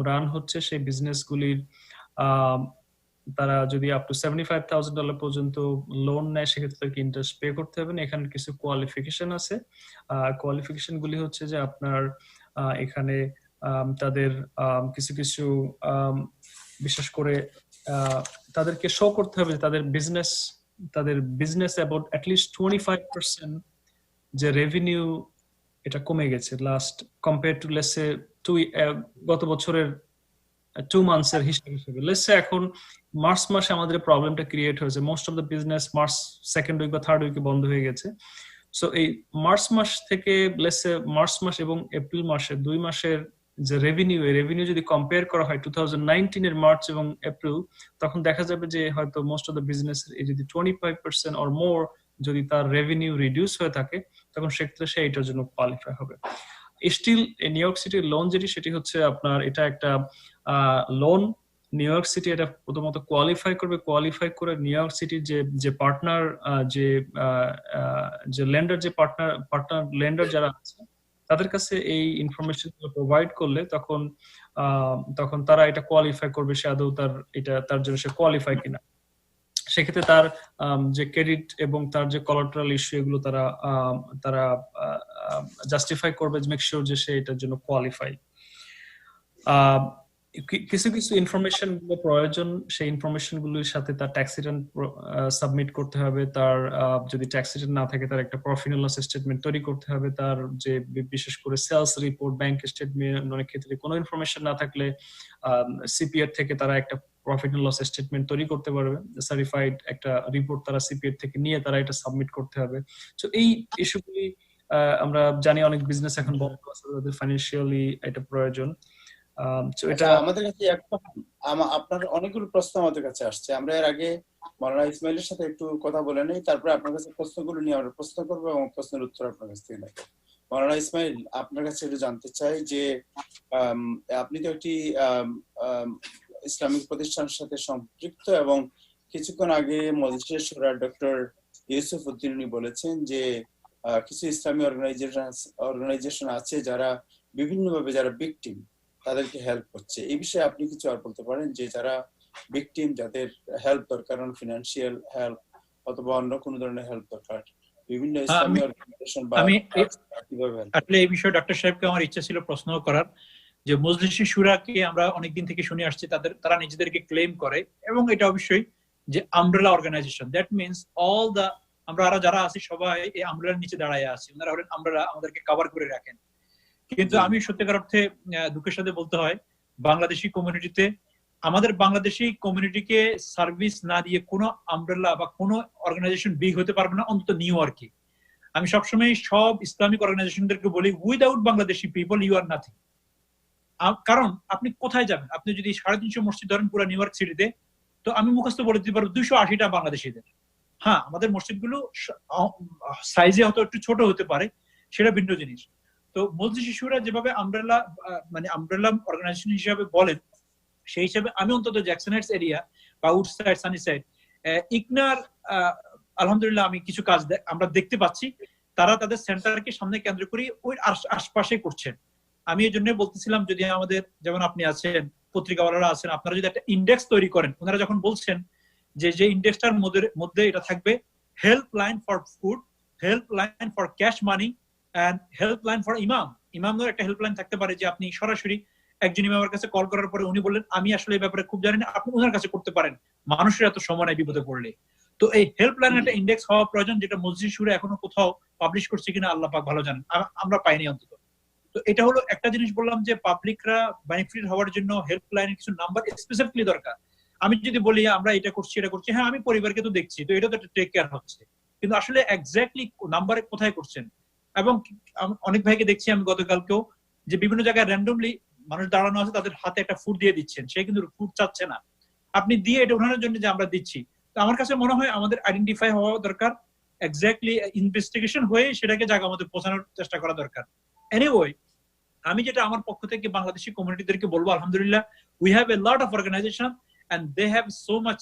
রান হচ্ছে, সেই বিজনেসগুলির তারা যদি আপ টু $75,000 পর্যন্ত লোন নেয়, সেক্ষেত্রে তাকে ইন্টারেস্ট পে করতে হবে না। এখানে কিছু কোয়ালিফিকেশন আছে। কোয়ালিফিকেশন গুলি হচ্ছে যে আপনার এখানে তাদের কিছু বিশেষ করে তাদেরকে শো করতে হবে তাদের বিজনেস অ্যাবাউট অ্যাটলিস্ট 25% যে রেভিনিউ এটা কমে গেছে last compare to let's say গত বছরের 2 মান্থস এর হিসেবে। লেটস সে এখন মার্চ মাসে আমাদের প্রবলেমটা ক্রিয়েট হয়েছে, most of the business March second week বা থার্ড উইকে বন্ধ হয়ে গেছে। সো এই মার্চ মাস থেকে লেটস সে মার্চ মাস এবং এপ্রিল মাসে 2 মাসের যে রেভিনিউ যদি কম্পেয়ার করা হয় 2019 এর মার্চ এবং এপ্রিল, তখন দেখা যাবে যে হয়তো মোস্ট অফ দ্য বিজনেস এই যদি 25% অর মোর যদি তার রেভিনিউ রিডিউস হয়ে থাকে, তখন সেক্ষেত্রে সে এটার জন্য কোয়ালিফাই হবে। স্টিল নিউ ইয়র্ক সিটির লোন সেটি হচ্ছে আপনার এটা একটা লোন। নিউ ইয়র্ক সিটি এটা প্রথমত কোয়ালিফাই করে নিউ ইয়র্ক সিটির যে পার্টনার যে লেন্ডার লেন্ডার যারা আছে তাদের কাছে এই ইনফরমেশন প্রোভাইড করলে তখন তারা এটা কোয়ালিফাই করবে সে আদৌ তার জন্য সে কোয়ালিফাই কিনা। সেক্ষেত্রে তার যে ক্রেডিট এবং তার যে কোলাটেরাল ইস্যু এগুলো তারা জাস্টিফাই করবে, মেক শিওর যে সে এটার জন্য কোয়ালিফাই। কিছু কিছু ইনফরমেশন গুলো প্রয়োজন, সেই ইনফরমেশন গুলোর সাথে তার ট্যাক্স রিটার্ন সাবমিট করতে হবে, তার যদি ট্যাক্স রিটার্ন না থাকে তার একটা প্রফিট এন্ড লস স্টেটমেন্ট তৈরি করতে হবে, তার যে বিশেষ করে সেলস রিপোর্ট, ব্যাংক স্টেটমেন্ট, অনেক ক্ষেত্রে কোনো ইনফরমেশন না থাকলে সিপিএর থেকে তারা একটা প্রফিট এন্ড লস স্টেটমেন্ট তৈরি করতে পারবে, সার্টিফাইড একটা রিপোর্ট তারা সিপিএর থেকে নিয়ে তারা এটা সাবমিট করতে হবে। তো এই ইস্যুগুলি আমরা জানি অনেক বিজনেস এখন বন্ধ আছে, তাদের ফাইন্যান্সিয়ালি এটা প্রয়োজন। এটা আমাদের কাছে আপনার অনেকগুলো প্রশ্ন আমাদের কাছে আসছে, আমরা এর আগে মাওলানা ইসমাইলের সাথে একটু কথা বলে নেই, তারপরে আপনার কাছে প্রশ্নগুলো নিয়ে আমরা প্রশ্ন করবো এবং প্রশ্নের উত্তর আপনার কাছ থেকে নেব। মাওলানা ইসমাইল, আপনার কাছে একটু জানতে চাই যে আপনি তো একটি ইসলামিক প্রতিষ্ঠানের সাথে সম্পৃক্ত এবং কিছুক্ষণ আগে মজলিসের শুরা ডক্টর ইউসুফ উদ্দিন উনি বলেছেন যে কিছু ইসলামী অর্গানাইজেশন আছে যারা বিভিন্নভাবে যারা ভিকটিম তাদেরকে হেল্প করছে। এই বিষয়ে আপনি কিছু আর বলতে পারেন যে যারা ভিকটিম, যাদের হেল্প দরকার, ফিনান্সিয়াল হেল্প অথবা অন্য কোনো ধরনের হেল্প দরকার, বিভিন্ন ইসলামী অর্গানাইজেশন বা আসলে এই বিষয়ে ডক্টর সাহেবকে আমার ইচ্ছা ছিল প্রশ্ন করার, যে মজলিসে শুরাকে আমরা অনেকদিন থেকে শুনে আসছি, তারা নিজেদেরকে ক্লেম করে এবং এটা অবশ্যই যে umbrella organisation, that means all the আমরা যারা আছি সবাই এই আমব্রেলার নিচে দাঁড়ায় আছি, ওনারা হলেন আমব্রেলা, আমাদেরকে কভার করে রাখেন। কিন্তু আমি সত্যিকার অর্থে দুঃখের সাথে বলতে হয়, বাংলাদেশি কমিউনিটিতে আমাদের বাংলাদেশি কমিউনিটিকে সার্ভিস না দিয়ে কোনো আমব্রেলা বা কোনো অর্গানাইজেশন বিগ হতে পারবে না, অন্তত নিউ ইয়র্কে। আমি সবসময় সব ইসলামিক অর্গানাইজেশনদেরকে বলি, without Bangladeshi people you are nothing. কারণ আপনি কোথায় যাবেন, আপনি যদি 350 মসজিদ ধরেন পুরো নিউ ইয়র্ক সিটিতে, তো আমি মুখস্থ বলে দিতে পারবো 280টা বাংলাদেশিদের। হ্যাঁ, আমাদের মসজিদগুলো সাইজে হয়তো একটু ছোট হতে পারে, সেটা ভিন্ন জিনিস। তো মজলিস শুরা যেভাবে আমব্রেলা মানে আমব্রেলা অর্গানাইজেশন হিসেবে বলেন, সেই হিসাবে আমি অন্তত জ্যাকসন হাইটস এরিয়া বা উডসাইড, সানিসাইড, ইগনার আলহামদুলিল্লাহ আমি কিছু কাজ আমরা দেখতে পাচ্ছি, তারা তাদের সেন্টারকে সামনে কেন্দ্র করে ওই আশপাশে করছেন। আমি এই জন্য বলতেছিলাম, যদি আমাদের যেমন আপনি আছেন, পত্রিকাওয়ালারা আছেন, আপনারা যদি একটা ইন্ডেক্স তৈরি করেন, ওনারা যখন বলছেন যে ইন্ডেক্সটার মধ্যে এটা থাকবে helpline for food, helpline for cash money and helpline for ইমামদের একটা হেল্পলাইন থাকতে পারে, যে আপনি সরাসরি একজন ইমামের কাছে কল করার পরে উনি বললেন আমি আসলে এই ব্যাপারে খুব জানি না, আপনি ওনার কাছে করতে পারেন, মানুষের এত সময় নাই বিপদে পড়লে। তো এই হেল্পলাইন একটা ইন্ডেক্স হওয়া প্রয়োজন, যেটা মজলিস শুরা এখনো কোথাও পাবলিশ করছে কিনা আল্লাহ পাক ভালো জানেন, আমরা পাইনি অন্তত। তো এটা হলো একটা জিনিস বললাম, যে পাবলিকরা বেনিফিট হওয়ার জন্য হেল্পলাইনের কিছু নাম্বার স্পেসিফিকলি দরকার। আমি যদি বলি আমরা এটা করছি, হ্যাঁ আমি পরিবারকে তো দেখছি, তো এটা তো টেক কেয়ার হচ্ছে, কিন্তু আসলে এক্স্যাক্টলি নাম্বারে কোথায় করছেন। এবং অনেক ভাইকে দেখছি আমি গতকালকেও, যে বিভিন্ন জায়গায় র্যান্ডমলি মানুষ দাঁড়ানো আছে, তাদের হাতে একটা ফুড দিয়ে দিচ্ছেন, সে কিন্তু ফুড চাচ্ছে না, আপনি দিয়ে এটা ওনার জন্য যে আমরা দিচ্ছি। তো আমার কাছে মনে হয় আমাদের আইডেন্টিফাই হওয়া দরকার, এক্স্যাক্টলি ইনভেস্টিগেশন হয়ে সেটাকে জায়গা মধ্যে পৌঁছানোর চেষ্টা করা দরকার। এনিওয়ে, আমি যেটা আমার পক্ষ থেকে বাংলাদেশি কমিউনিটিদেরকে বলবো, আলহামদুলিল্লাহ we have a lot of organisation and they have so much,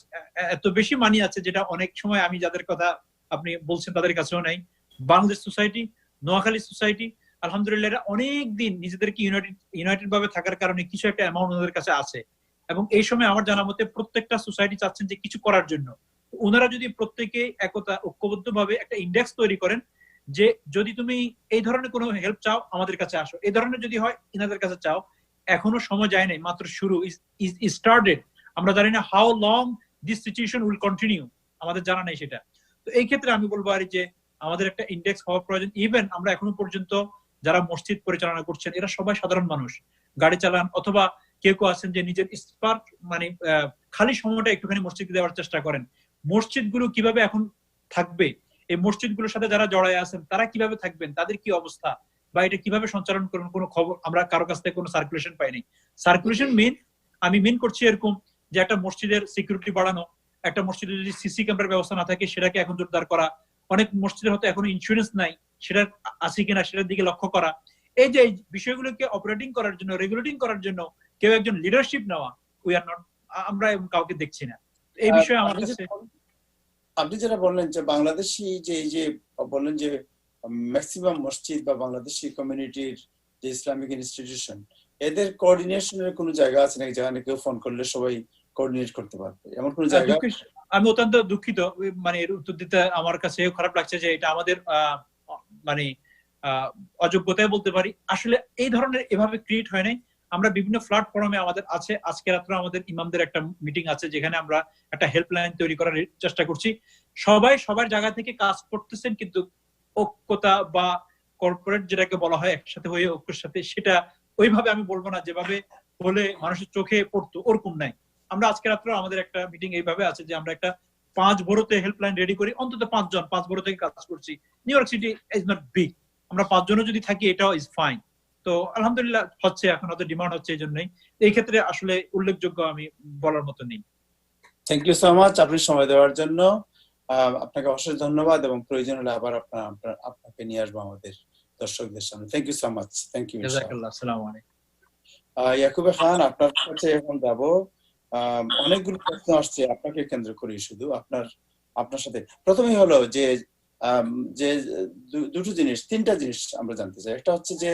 এত বেশি মানি আছে যেটা অনেক সময় আমি যাদের কথা আপনি বলছেন তাদের কাছেও নাই। বাংলাদেশ সোসাইটি, নোয়াখালী সোসাইটি, আলহামদুলিল্লাহ এরা অনেক দিন নিজেদেরকে ইউনাইটেড ভাবে থাকার কারণে কিছু একটা অ্যামাউন্ট ওনাদের কাছে আছে, এবং এই সময় আমার জানা মতে প্রত্যেকটা সোসাইটি চাচ্ছেন যে কিছু করার জন্য। ওনারা যদি প্রত্যেকে একতা ঐক্যবদ্ধ ভাবে একটা ইন্ডেক্স তৈরি করেন, যে যদি তুমি এই ধরনের কোনো হেল্প চাও আমাদের কাছে আসো, এই ধরনের যদি হয় ইনাদের কাছে চাও, এখনো সময় যায় নাই, মাত্র শুরু, ইজ স্টার্টেড। আমরা জানি না how long this situation will continue, আমাদের জানা নেই সেটা। তো এই ক্ষেত্রে আমি বলবো আর যে আমাদের একটা ইন্ডেক্স হওয়া প্রয়োজন। ইভেন আমরা এখনো পর্যন্ত যারা মসজিদ পরিচালনা করছেন এরা সবাই সাধারণ মানুষ, গাড়ি চালান, অথবা কেউ আছেন যে নিজের স্পার্ট মানে খালি সময়টা একটুখানি মসজিদে দেওয়ার চেষ্টা করেন। মসজিদগুলো কিভাবে এখন থাকবে, এই মসজিদগুলোর সাথে যারা জড়ায় আছেন তারা কিভাবে থাকবেন, তাদের কি অবস্থা, বা এটা কিভাবে সঞ্চালন করবেন, কোনো খবর আমরা কারো কাছ থেকে কোনো সার্কুলেশন পাইনি। সার্কুলেশন আমি মেন করছি এরকম যে একটা মসজিদের সিকিউরিটি বাড়ানো, একটা মসজিদে যদি সিসি ক্যামেরার ব্যবস্থা না থাকে সেটাকে এখন জোরদার করা, অনেক মসজিদের হয়তো এখনো ইন্স্যুরেন্স নাই, সেটা আছে কিনা সেটার দিকে লক্ষ্য করা। এই যে বিষয়গুলোকে অপারেটিং করার জন্য, রেগুলেটিং করার জন্য কেউ একজন লিডারশিপ নেওয়া, উই আর নট, আমরা কাউকে দেখছি না। এই বিষয়ে আমার কাছে আপনি যেটা বললেন যে বাংলাদেশি যে এই যে বললেন যে ম্যাক্সিমাম মসজিদ বা বাংলাদেশি কমিউনিটির যে ইসলামিক ইনস্টিটিউশন, এদের কোঅর্ডিনেশনের কোনো জায়গা আছে নাকি যেখানে কেউ ফোন করলে সবাই কোঅর্ডিনেট করতে পারবে, এমন কোনো জায়গা? আমি অত্যন্ত দুঃখিত, মানে এর উত্তর দিতে আমার কাছে খারাপ লাগছে যে এটা আমাদের মানে অযোগ্যতায় বলতে পারি। আসলে এই ধরনের এভাবে ক্রিয়েট হয় নাই। আমরা বিভিন্ন প্ল্যাটফর্মে আমাদের আছে। আজকে রাত্রে আমাদের ইমামদের একটা মিটিং আছে, যেখানে আমরা একটা হেল্পলাইন তৈরি করার চেষ্টা করছি। সবাই সবার জায়গা থেকে কাজ করতেছেন, কিন্তু ঐক্যতা বা কর্পোরেট যেটাকে বলা হয় একসাথে হয়ে ঐক্যের সাথে, সেটা ওইভাবে আমি বলবো না যেভাবে বলে মানুষের চোখে পড়তো, ওরকম নাই। আমরা আজকে রাত্রে আমাদের একটা মিটিং এইভাবে আছে যে আমরা একটা 5 বড়তে হেল্পলাইন রেডি করি, অন্তত 5 বড় থেকে কাজ করছি। New York city is not big, আমরা 5 জনও যদি থাকি এটাও ইজ ফাইন। তো আলহামদুলিল্লাহ হচ্ছে, এখন হয়তো ডিমান্ড হচ্ছে, এই জন্যই এই ক্ষেত্রে আসলে উল্লেখযোগ্য আমি বলার মতো নেই। থ্যাংক ইউ সো মাচ আপনি সময় দেওয়ার জন্য। আপনাকে অশেষ ধন্যবাদ, এবং প্রয়োজন হলে আবার আপনাকে নিয়ে আসবো আমাদের দর্শকদের সামনে। Thank you so much. Thank you. জাযাকাল্লাহ। আসসালামু আলাইকুম। ইয়াকুবে খান, আপনার কাছে এখন যাব। অনেকগুলো প্রশ্ন আসছে আপনাকে কেন্দ্র করে, শুধু আপনার সাথে প্রথমেই হলো যে তিনটা জিনিস আমরা জানতে চাই। একটা হচ্ছে যে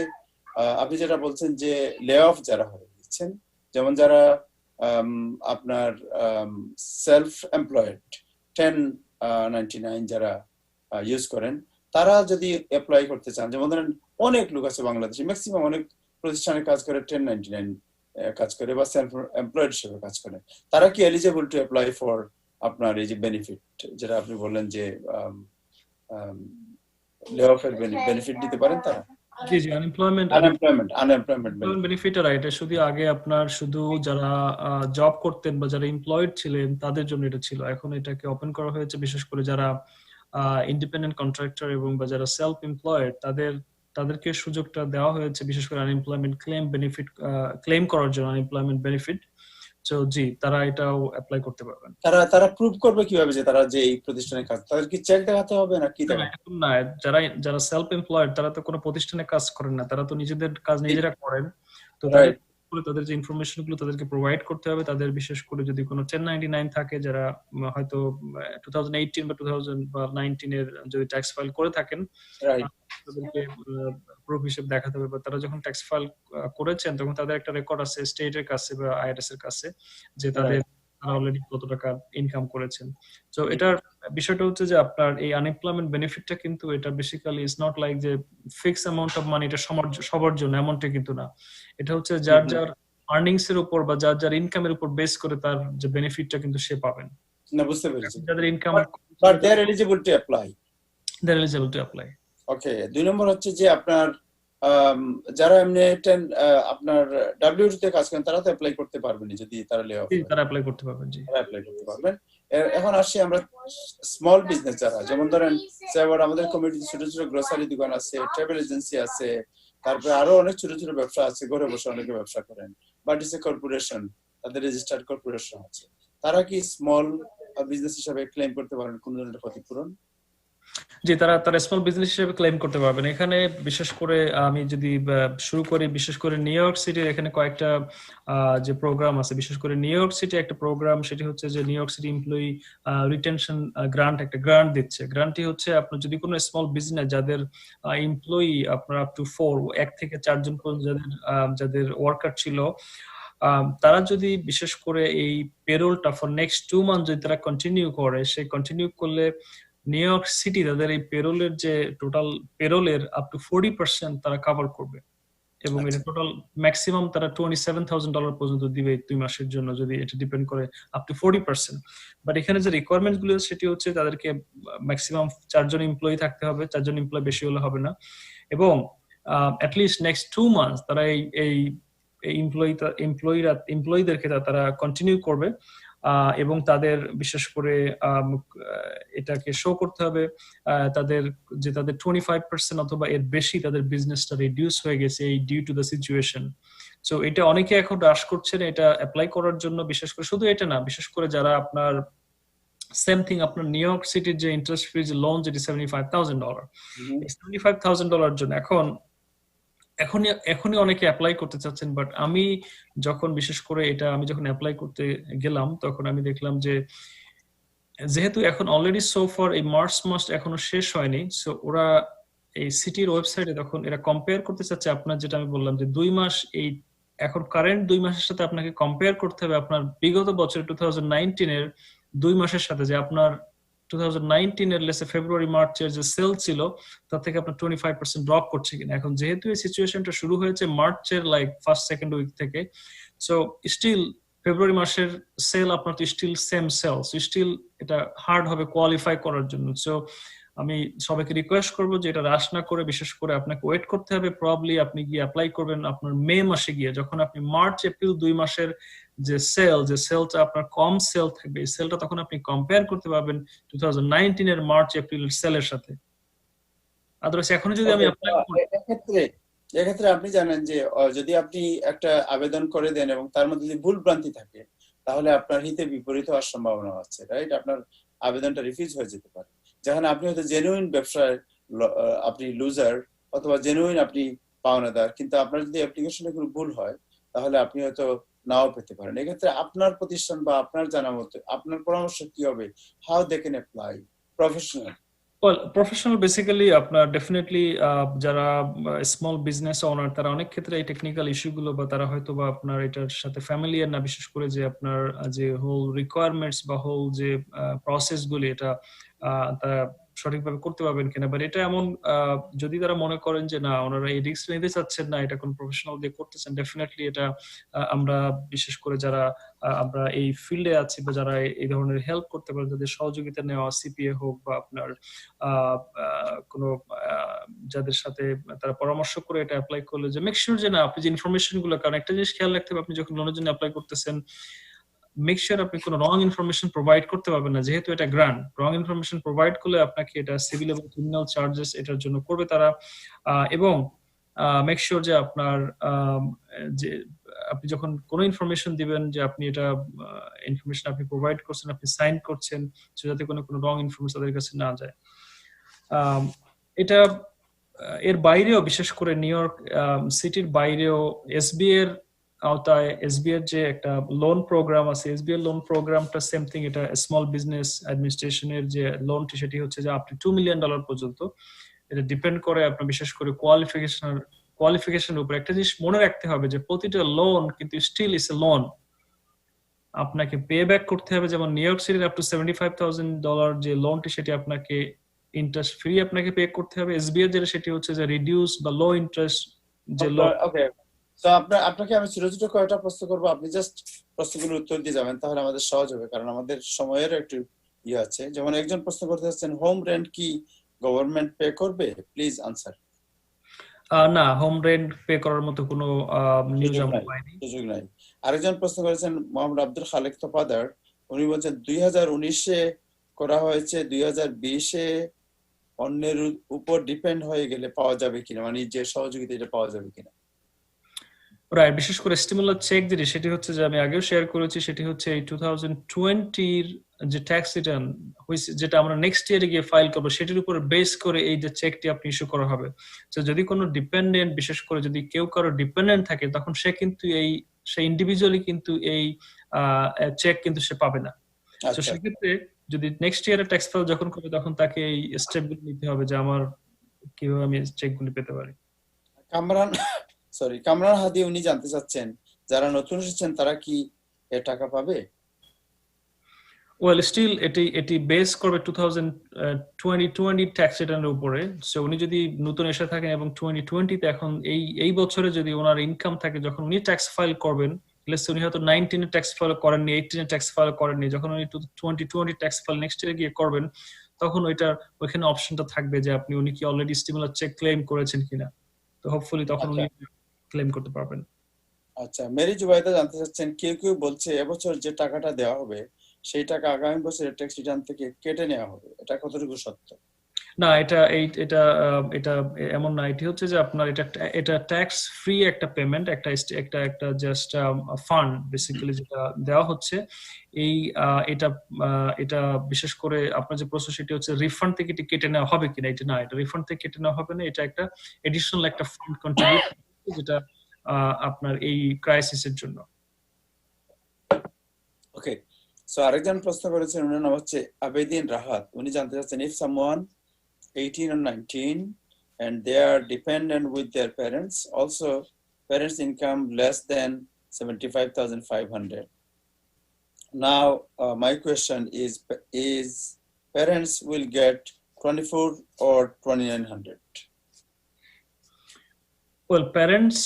আপনি যেটা বলছেন যে লে অফ যারা হয়ে গেছেন, যেমন যারা আপনার সেলফ এমপ্লয়েড 1099 যারা ইউজ করেন, তারা যদি অ্যাপ্লাই করতে চান, যেমন ধরেন অনেক লোক আছে বাংলাদেশে, ম্যাক্সিমাম অনেক প্রতিষ্ঠানে কাজ করে 1099 কাজ করে বা সেলফ এমপ্লয়েড হিসেবে কাজ করে, তারা কি এলিজিবল টু অ্যাপ্লাই ফর আপনার এই যে বেনিফিট যেটা আপনি বললেন যে লে অফের বেনিফিট দিতে পারেন তারা? জি জি, আনএমপ্লয়মেন্ট বেনিফিট, এটা শুধু আগে আপনার শুধু যারা জব করতেন বা যারা এমপ্লয়েড ছিলেন তাদের জন্য এটা ছিল। এখন এটাকে ওপেন করা হয়েছে বিশেষ করে যারা ইন্ডিপেন্ডেন্ট কন্ট্রাক্টর এবং বা যারা সেলফ এমপ্লয়েড, তাদেরকে সুযোগটা দেওয়া হয়েছে বিশেষ করে আনএমপ্লয়মেন্ট ক্লেম করার জন্য, আনএমপ্লয়মেন্ট বেনিফিট। তো জি, তারা এটাও অ্যাপ্লাই করতে পারবেন। তারা প্রুভ করবে কিভাবে যে তারা যে এই প্রতিষ্ঠানে কাজ, তাদের কি চেক দেখাতে হবে না কি? না, যারা সেলফ এমপ্লয়েড তারা তো কোনো প্রতিষ্ঠানে কাজ করেন না, তারা তো নিজেদের কাজ নিজেরা করেন। তো তাদের যে ইনফরমেশন গুলো তাদেরকে প্রোভাইড করতে হবে। তাদের বিশেষ করে যদি কোনো 1099 থাকে, যারা হয়তো 2018 বা 2019 এর যদি ট্যাক্স ফাইল করে থাকেন, তাদেরকে প্রুফ হিসেবে দেখাতে হবে। বা তারা যখন ট্যাক্স ফাইল করেছেন তখন তাদের একটা রেকর্ড আছে স্টেটের কাছে বা আইআরএস এর কাছে যে তারা অলরেডি কত টাকা ইনকাম করেছেন। তো এটার বিষয়টা হচ্ছে যে আপনার এই আনএমপ্লয়মেন্ট বেনিফিটটা কিন্তু এটা বেসিক্যালি ইজ নট লাইক যে ফিক্স অ্যামাউন্ট অফ মানি, এটা সবার জন্য এমনটা কিন্তু না। এটা হচ্ছে যার আর্নিংস এর উপর বা যার ইনকামের উপর বেস করে তার যে বেনিফিটটা কিন্তু সে পাবেন। না, বুঝতে পেরেছি। যাদের income, but they are eligible to apply. Okay. 2 number হচ্ছে যে আপনার যারা এমনি আপনার W2 তে কাজ করেন তারা তো অ্যাপ্লাই করতে পারবেন যদি তারা লে অফ, তারা অ্যাপ্লাই করতে পারবেন। জি, তারা অ্যাপ্লাই করতে পারবেন। এখন আসছি আমরা স্মল বিজনেস যারা, যেমন ধরেন আমাদের কমিউনিটি ছোট ছোট গ্রোসারি দোকান আছে, ট্রাভেল এজেন্সি আছে, তারপরে আরো অনেক ছোট ছোট ব্যবসা আছে, ঘরে বসে অনেকে ব্যবসা করেন, বাট ইটস এ কর্পোরেশন, তাদের রেজিস্টার্ড কর্পোরেশন আছে, তারা কি স্মল বিজনেস হিসেবে ক্লেম করতে পারেন কোন ধরনের ক্ষতিপূরণ? জি, তারা স্মল বিজনেস হিসেবে ক্লেম করতে পারবেন। এখানে বিশেষ করে আমি যদি শুরু করি, বিশেষ করে নিউ ইয়র্ক সিটির এখানে কয়েকটা যে প্রোগ্রাম আছে, বিশেষ করে নিউ ইয়র্ক সিটি একটা প্রোগ্রাম, সেটি হচ্ছে যে new York city employee retention grant, একটা গ্রান্ট দিচ্ছে। গ্রান্টটি হচ্ছে আপনার যদি কোনো স্মল বিজনেস যাদের এমপ্লয়ি আপনার আপ টু 1 থেকে 4 জন পর্যন্ত যাদের ওয়ার্কার ছিল, তারা যদি বিশেষ করে এই পেরোলটা ফর নেক্সট 2 মান্থ যদি তারা কন্টিনিউ করে, সেই কন্টিনিউ করলে নিউ ইয়র্ক সিটি তাদের এই পেরোলের যে টোটাল পেরোলের আপ টু 40% তারা কভার করবে, এবং এটা টোটাল ম্যাক্সিমাম তারা $27,000 পর্যন্ত দিবে 2 মাসের জন্য, যদি এটা ডিপেন্ড করে আপ টু 40%। বাট এখানে যে রিকোয়ারমেন্টস গুলো সেটি হচ্ছে তাদেরকে ম্যাক্সিমাম 4 জন এমপ্লয়ি থাকতে হবে, 4 জন এমপ্লয়ি বেশি হলে হবে না, এবং অ্যাটলিস্ট নেক্সট 2 মান্থস তারা এই এমপ্লয়িদেরকে তারা কন্টিনিউ করবে, এবং তাদের বিশেষ করে এটাকে শো করতে হবে তাদের 25% অথবা এর বেশি তাদের বিজনেসটা রিডিউস হয়ে গেছে এই due to the situation. So এটা অনেকে এখন রাশ করছেন এটা অ্যাপ্লাই করার জন্য। বিশেষ করে শুধু এটা না, বিশেষ করে যারা আপনার সেম থিং আপনার নিউ ইয়র্ক সিটির যে ইন্টারেস্ট ফ্রি যে লোন, যেটি $75,000, $75,000 জন্য এখনই অনেকে অ্যাপ্লাই করতে চাচ্ছেন। বাট আমি যখন বিশেষ করে আমি যখন অ্যাপ্লাই করতে গেলাম তখন আমি দেখলাম যে যেহেতু এখন অলরেডি সো ফার এই মার্চ মাস এখনো শেষ হয়নি, সো ওরা এই সিটির ওয়েবসাইটে তখন এরা কম্পেয়ার করতে চাচ্ছে আপনার, যেটা আমি বললাম যে 2 মাস, এই এখন কারেন্ট 2 মাসের সাথে আপনাকে কম্পেয়ার করতে হবে আপনার বিগত বছর 2019 এর 2 মাসের সাথে, যে আপনার 2019 এর লেসে ফেব্রুয়ারি মার্চের যে সেল ছিল তার থেকে আপনার 25% ড্রপ করছে কিনা। এখন যেহেতু এই সিচুয়েশনটা শুরু হয়েছে মার্চের লাইক ফার্স্ট সেকেন্ড উইক থেকে, সো স্টিল ফেব্রুয়ারি মাসের সেল আপনার তো still same sale, so still এটা হার্ড হবে কোয়ালিফাই করার জন্য। সো আমি সবাইকে রিকোয়েস্ট করবো যে এটা রাশ না করে বিশেষ করে আপনাকে ওয়েট করতে হবে। প্রবাবলি আপনি গিয়ে অ্যাপ্লাই করবেন আপনার মে মাসে গিয়ে, যখন আপনি মার্চ এপ্রিল 2 মাসের যে সেলটা আপনার কম সেল থাকবে, এই সেলটা তখন আপনি কম্পেয়ার করতে পারবেন 2019 এর মার্চ এপ্রিলের সেলের সাথে। আদারওয়াইজ এখনো যদি আমি অ্যাপ্লাই করি, এক্ষেত্রে আপনি জানেন যে যদি আপনি একটা আবেদন করে দেন এবং তার মধ্যে যদি ভুল ভ্রান্তি থাকে তাহলে আপনার হিতে বিপরীত হওয়ার সম্ভাবনা আছে, রাইট? আপনার আবেদনটা রিফিউজ হয়ে যেতে পারে। যেখানে আপনি হয়তো জেনুইন ব্যবসায় আপনি লুজার অথবা জেনুইন আপনি পাওনাদার, কিন্তু আপনার যদি অ্যাপ্লিকেশনে কোনো ভুল হয় তাহলে আপনি হয়তো নাও পেতে পারেন। এক্ষেত্রে আপনার প্রতিষ্ঠান বা আপনার জানা মতো আপনার পরামর্শ কি হবে? How they can apply professional? Professional basically আপনার ডেফিনেটলি যারা স্মল বিজনেস ওনার তারা অনেক ক্ষেত্রে এই টেকনিক্যাল ইস্যুগুলো বা তারা হয়তো বা আপনার এটার সাথে ফ্যামিলিয়ার না, বিশেষ করে যে আপনার যে হোল রিকোয়ারমেন্টস বা হোল যে প্রসেসগুলি এটা তারা সঠিকভাবে করতে পারবেন কিনা। বাট এটা এমন যদি তারা মনে করেন যে না ওনারা এই রিস্ক নিতে চাচ্ছেন না, এটা কোন প্রফেশনাল দিয়ে করতেছেন, ডেফিনেটলি এটা আমরা বিশেষ করে যারা আমরা এই ফিল্ডে আছি বা যারা এই ধরনের হেল্প করতে পারে তাদের সহযোগিতা নেওয়া, সিপিএ হোক বা আপনার কোনো যাদের সাথে তারা পরামর্শ করে এটা অ্যাপ্লাই করলে যে মেক শিওর যে না আপনি যে ইনফরমেশন গুলো, কারণ একটা জিনিস খেয়াল রাখতে হবে আপনি যখন লোনের জন্য অ্যাপ্লাই করতেছেন মেক শিওর আপনি কোনো রং ইনফরমেশন প্রোভাইড করতে পারবেন না, যেহেতু এটা গ্রান্ট। রং ইনফরমেশন প্রোভাইড করলে আপনাকে এটা সিভিল এবং ক্রিমিনাল চার্জেস এটার জন্য করবে তারা। এবং মেক শিওর যে আপনার যে আপনি যখন কোনো ইনফরমেশন দিবেন যে আপনি এটা ইনফরমেশন আপনি প্রোভাইড করছেন, আপনি সাইন করছেন, যাতে কোনো রং ইনফরমেশন তাদের কাছে না যায়। এটা এর বাইরেও বিশেষ করে নিউ ইয়র্ক সিটির বাইরেও এসবিআই এর আওতায় এসবিআই যে একটা লোন প্রোগ্রাম আছে, এসবিআই লোন প্রোগ্রামটা সেম থিং, এটা স্মল বিজনেস অ্যাডমিনিস্ট্রেশনের যে লোনটি সেটি হচ্ছে যে আপ টু $2 মিলিয়ন পর্যন্ত। এটা ডিপেন্ড করে আপনার বিশেষ করে কোয়ালিফিকেশনের উপর। একটা জিনিস মনে রাখতে হবে যে প্রতিটা লোন কিন্তু স্টিল ইস এ লোন, আপনাকে পে ব্যাক করতে হবে। যেমন নিউ ইয়র্ক সিটির আপ টু $75,000 যে লোনটি সেটি আপনাকে ইন্টারেস্ট ফ্রি আপনাকে পে করতে হবে। এসবিআই যেটা সেটি হচ্ছে যে রিডিউস বা লো ইন্টারেস্ট যে লোন। ওকে, তো আপনাকে আমি ছোট ছোট কয়েকটা প্রশ্ন করবো, আপনি জাস্ট প্রশ্নগুলোর উত্তর দিয়ে যাবেন, তাহলে আমাদের সহজ হবে, কারণ আমাদের সময়ের একটু ইয়ে আছে। যেমন একজন প্রশ্ন করতে চাচ্ছেন হোম রেন্ট কি গভর্নমেন্ট পে করবে? Please answer. না, হোম রেন্ট পে করার মতো কোনো নিউজ আমরা পাইনি, সুযোগ নাই। আরেকজন প্রশ্ন করেছেন মোহাম্মদ আব্দুল খালেক তোফাদার, উনি বলছেন 2019-এ করা হয়েছে, 2020-এ অন্যের উপর ডিপেন্ড হয়ে গেলে পাওয়া যাবে কিনা, মানে যে সহযোগিতা এটা পাওয়া যাবে কিনা? রাইট, বিশেষ করে স্টিমুলার চেক যেটি সেটি হচ্ছে যে আমি আগেও শেয়ার করেছি, সেটি হচ্ছে এই 2020-র যে ট্যাক্স রিটার্ন যেটা আমরা নেক্সট ইয়ারে গিয়ে ফাইল করবো সেটির উপর বেস করে এই যে চেকটি আপনি ইস্যু করা হবে। তো যদি কোনো ডিপেন্ডেন্ট, বিশেষ করে যদি কেউ কারো ডিপেন্ডেন্ট থাকে তখন সে কিন্তু সে ইন্ডিভিজুয়ালি কিন্তু এই চেক কিন্তু সে পাবে না। তো সেক্ষেত্রে যদি নেক্সট ইয়ারে ট্যাক্স ফাইল যখন করবে তখন তাকে এই স্টেপগুলো নিতে হবে যে আমার কিভাবে আমি চেকগুলি পেতে পারি। কামরান হাদি উনি জানতে চাচ্ছেন যারা নতুন এসেছেন তারা কি এ টাকা পাবে? ওয়েল স্টিল এটি বেস করবে 2020 ট্যাক্স রিটার্নের উপরে। সো উনি যদি নতুন এসে থাকেন এবং 2020-তে এখন এই বছরে যদি ওনার ইনকাম থাকে, যখন উনি ট্যাক্স ফাইল করবেন, উনি হয়তো 19-এ ট্যাক্স ফাইল করেননি, 18-এ ট্যাক্স ফাইল করেননি, যখন উনি 2020 ট্যাক্স ফাইল নেক্সট ইয়ারে গিয়ে করবেন তখন ওইখানে অপশনটা থাকবে যে উনি কি অলরেডি স্টিমুলার চেক ক্লেম করেছেন কিনা। তো হোপফুলি তখন উনি ক্লেম করতে পারবেন। আচ্ছা, মেরি জুবাইদা জানতে চাচ্ছেন কেউ কেউ বলছে এবছর যে টাকাটা দেওয়া হবে সেই টাকা আগামী বছরের ট্যাক্স রিটার্ন থেকে কেটে নেওয়া হবে, এটা কতটুকু সত্য? না, এটা এমন না। এটি হচ্ছে যে আপনার এটা ট্যাক্স ফ্রি একটা পেমেন্ট, একটা জাস্ট ফান্ড বেসিক্যালি যেটা দেওয়া হচ্ছে। এটা বিশেষ করে আপনার যে প্রসেস সেটি হচ্ছে রিফান্ড থেকে কেটে নেওয়া হবে কিনা, এটা না, এটা রিফান্ড থেকে কেটে নেওয়া হবে না। এটা একটা এডিশনাল একটা ফান্ড কন্ট্রিবিউট যেটা আপনার এই ক্রাইসিসের জন্য। ওকে, সো আরেকজন প্রশ্ন করেছেন, ওনার নাম হচ্ছে আবেদিন রাহাত। উনি জানতে চাচ্ছেন if someone 18 or 19 and they are dependent with their parents, also parents income less than 75,500. Now my question is parents will get 24 or 2900? Well, parents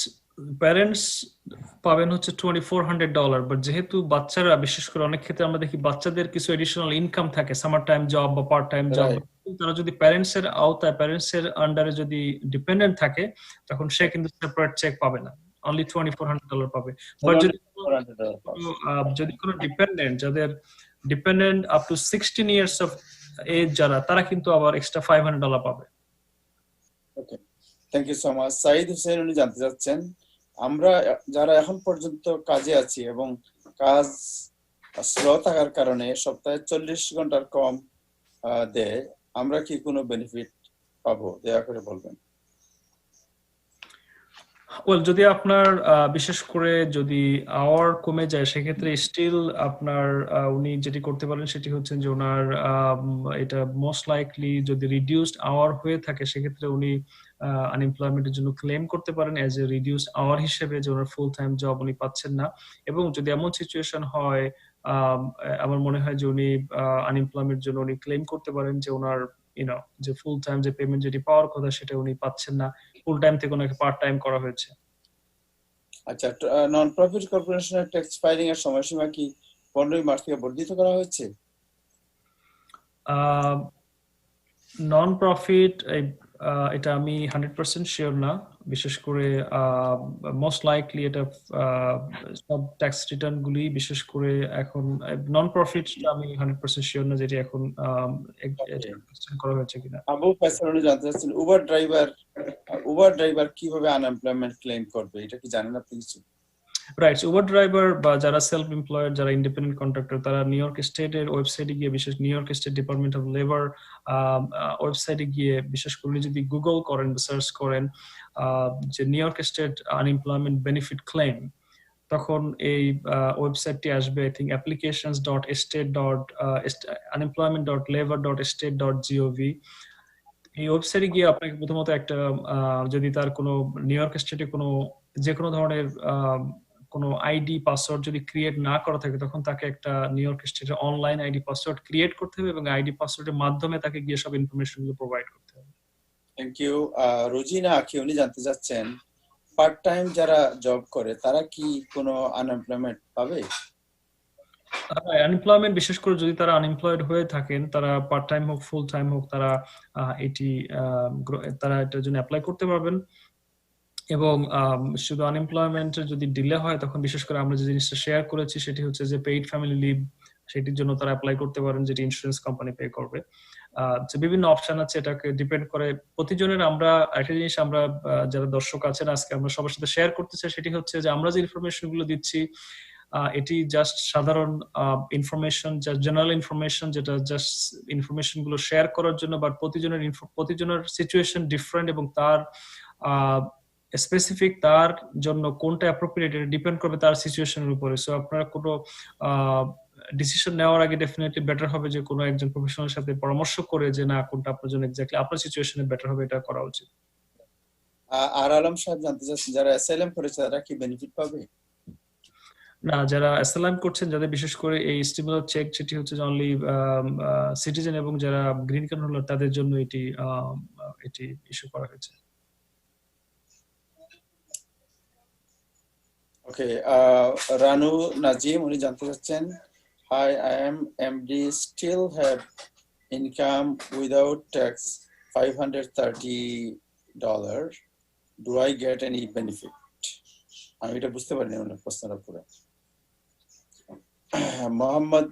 পাবেন হচ্ছে $2400, বাট যেহেতু বাচ্চারা বিশেষ করে অনেক ক্ষেত্রে আমরা দেখি বাচ্চাদের কিছু এডিশনাল ইনকাম থাকে, সামার টাইম জব বা পার্ট টাইম জব, Right. তারা যদি প্যারেন্টস এর আওতায়, প্যারেন্টস এর আন্ডারে যদি ডিপেন্ডেন্ট থাকে তখন সে কিন্তু সেপারেট চেক পাবে না, অনলি $2400 পাবে। বাট যদি যদি কোনো ডিপেন্ডেন্ট, যাদের dependent up to 16 years of age যারা, তারা কিন্তু আবার এক্সট্রা $500 পাবে। Okay, thank you so much. Saeed Hossain উনি জানতে চাচ্ছেন, আমরা যারা এখন পর্যন্ত কাজে আছি এবং কাজ স্লো থাকার কারণে সপ্তাহে 40 ঘন্টার কম দেয়, আমরা কি কোনো বেনিফিট পাবো? দয়া করে বলবেন। ওয়েল, যদি আপনার বিশেষ করে যদি আওয়ার কমে যায় সেক্ষেত্রে স্টিল আপনার উনি যেটি করতে পারেন সেটি হচ্ছে যে ওনার এটা মোস্ট লাইকলি যদি রিডিউসড আওয়ার হয়ে থাকে সেক্ষেত্রে উনি আনএমপ্লয়মেন্টের জন্য ক্লেম করতে পারেন এজ এ রিডিউসড আওয়ার হিসেবে, যে ওনার ফুল টাইম জব উনি পাচ্ছেন না। এবং যদি এমন সিচুয়েশন হয়, আমার মনে হয় যে উনি আনএমপ্লয়মেন্টের জন্য উনি ক্লেম করতে পারেন যে ওনার যে ফুল টাইম যে পেমেন্ট যেটি পাওয়ার কথা সেটা উনি পাচ্ছেন না, ফুল টাইম থেকে ওনাকে পার্ট টাইম করা হয়েছে। আচ্ছা, নন প্রফিট কর্পোরেশনের ট্যাক্স ফাইলিং এর সময়সীমা কি 15 মার্চ থেকে বর্ধিত করা হয়েছে? নন প্রফিট এটা আমি 100% শিওর না, বিশেষ করে মোস্ট লাইকলি এটা সব ট্যাক্স রিটার্ন গুলি বিশেষ করে এখন নন প্রফিট আমি 100% শিওর না যেটি এখন করা হয়েছে কিনা। আবু ফয়সাল উনি জানতে চাচ্ছেন, উবার ড্রাইভার কিভাবে আনএমপ্লয়মেন্ট ক্লেম করবে, এটা কি জানেন আপনি কিছু? রাইট, উবার ড্রাইভার বা যারা সেলফ এমপ্লয়েড, যারা ইন্ডিপেন্ডেন্ট কন্ট্রাক্টর, তারা নিউ ইয়র্ক স্টেটের ওয়েবসাইটে গিয়ে, বিশেষ new York state department of labour ওয়েবসাইটে গিয়ে বিশেষ করে যদি গুগল করেন বা সার্চ করেন যে new York state unemployment benefit claim, তখন এই ওয়েবসাইটটি আসবে, আই থিঙ্ক applications.unemployment.labor.state.gov। এই ওয়েবসাইটে গিয়ে আপনাকে প্রথমত একটা যদি তার কোনো নিউ ইয়র্ক স্টেটে কোনো যে কোনো ধরনের কোনো আইডি পাসওয়ার্ড যদি ক্রিয়েট না করা থাকে তখন তাকে একটা নিউ ইয়র্ক স্টেটের অনলাইন আইডি পাসওয়ার্ড ক্রিয়েট করতে হবে এবং আইডি পাসওয়ার্ডের মাধ্যমে তাকে গিয়ে সব ইনফরমেশন গুলো প্রোভাইড করতে হবে। Thank you. রোজিনা আখি উনি জানতে চাচ্ছেন, পার্ট টাইম যারা জব করে তারা কি কোনো আনএমপ্লয়মেন্ট পাবে? আনএমপ্লয়মেন্ট বিশেষ করে যদি তারা আনএমপ্লয়েড হয়ে থাকেন, তারা পার্ট টাইম হোক ফুল টাইম হোক, তারা এটার জন্য অ্যাপ্লাই করতে পারবেন। এবং শুধু আনএমপ্লয়মেন্টের যদি ডিলে হয় তখন বিশেষ করে আমরা যে জিনিসটা শেয়ার করেছি সেটি হচ্ছে যে পেইড ফ্যামিলি লিভ, সেটির জন্য তারা অ্যাপ্লাই করতে পারেন, যেটি ইন্স্যুরেন্স কোম্পানি পে করবে। যে বিভিন্ন অপশন আছে, এটাকে ডিপেন্ড করে প্রতিজনের। আমরা একটা জিনিস আমরা যারা দর্শক আছেন আজকে আমরা সবার সাথে শেয়ার করতে চাই, সেটি হচ্ছে যে আমরা যে ইনফরমেশন গুলো দিচ্ছি এটি জাস্ট সাধারণ ইনফরমেশন, জেনারেল ইনফরমেশন, যেটা জাস্ট ইনফরমেশন গুলো শেয়ার করার জন্য, বাট প্রতিজনের সিচুয়েশন ডিফারেন্ট এবং তার স্পেসিফিক তার জন্য কোনটা অ্যাপ্রোপ্রিয়েট এটা ডিপেন্ড করবে তার সিচুয়েশনের উপরে। সো আপনারা কোনো ডিসিশন নেওয়ার আগে ডেফিনেটলি বেটার হবে যে কোনো একজন প্রফেশনালের সাথে পরামর্শ করে যে না কোনটা আপনার জন্য এক্স্যাক্টলি আপনার সিচুয়েশনে বেটার হবে, এটা করা উচিত। আর আলম সাহেব জানতে চাচ্ছেন, যারা এসএলএম করেছে তারা কি বেনিফিট পাবে? না, যারা অ্যাসাইলাম করছেন, যাদের বিশেষ করে এই স্টিমুলার চেক যেটি হচ্ছে অনলি সিটিজেন এবং যারা গ্রিন কার্ড হোল্ডার তাদের জন্য এটি ইস্যু করা হয়েছে। ওকে, রানু নাজিম উনি জানতে চাচ্ছেন, hi, I am MD, still have income without tax $530, do I get any benefit? আমি এটা বুঝতে পারিনি ওনার প্রশ্নটা পুরো। মোহাম্মদ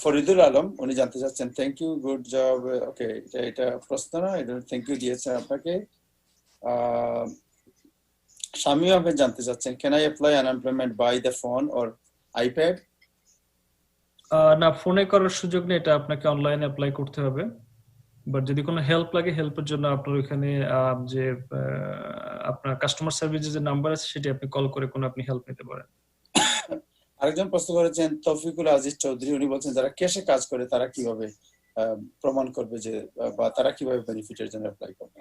ফরিদুল আলম উনি জানতে চাচ্ছেন, থ্যাংক ইউ, গুড জব। ওকে, এটা প্রশ্ন না, এটা থ্যাংক ইউ দিয়েছেন আপনাকে। শামীম আহমেদ জানতে চাচ্ছেন, can I apply unemployment by the phone or iPad? না, ফোনে করার সুযোগ নেই, এটা আপনাকে অনলাইনে অ্যাপ্লাই করতে হবে। বাট যদি কোনো হেল্প লাগে, হেল্পের জন্য আপনার ওখানে যে আপনার কাস্টমার সার্ভিসের যে নাম্বার আছে সেটি আপনি কল করে কোনো আপনি হেল্প নিতে পারেন। আরেকজন প্রশ্ন করেছেন তৌফিকুল আজিজ চৌধুরী, উনি বলছেন যারা ক্যাশে কাজ করে তারা কিভাবে প্রমাণ করবে যে বা তারা কিভাবে বেনিফিটের জন্য অ্যাপ্লাই করবে?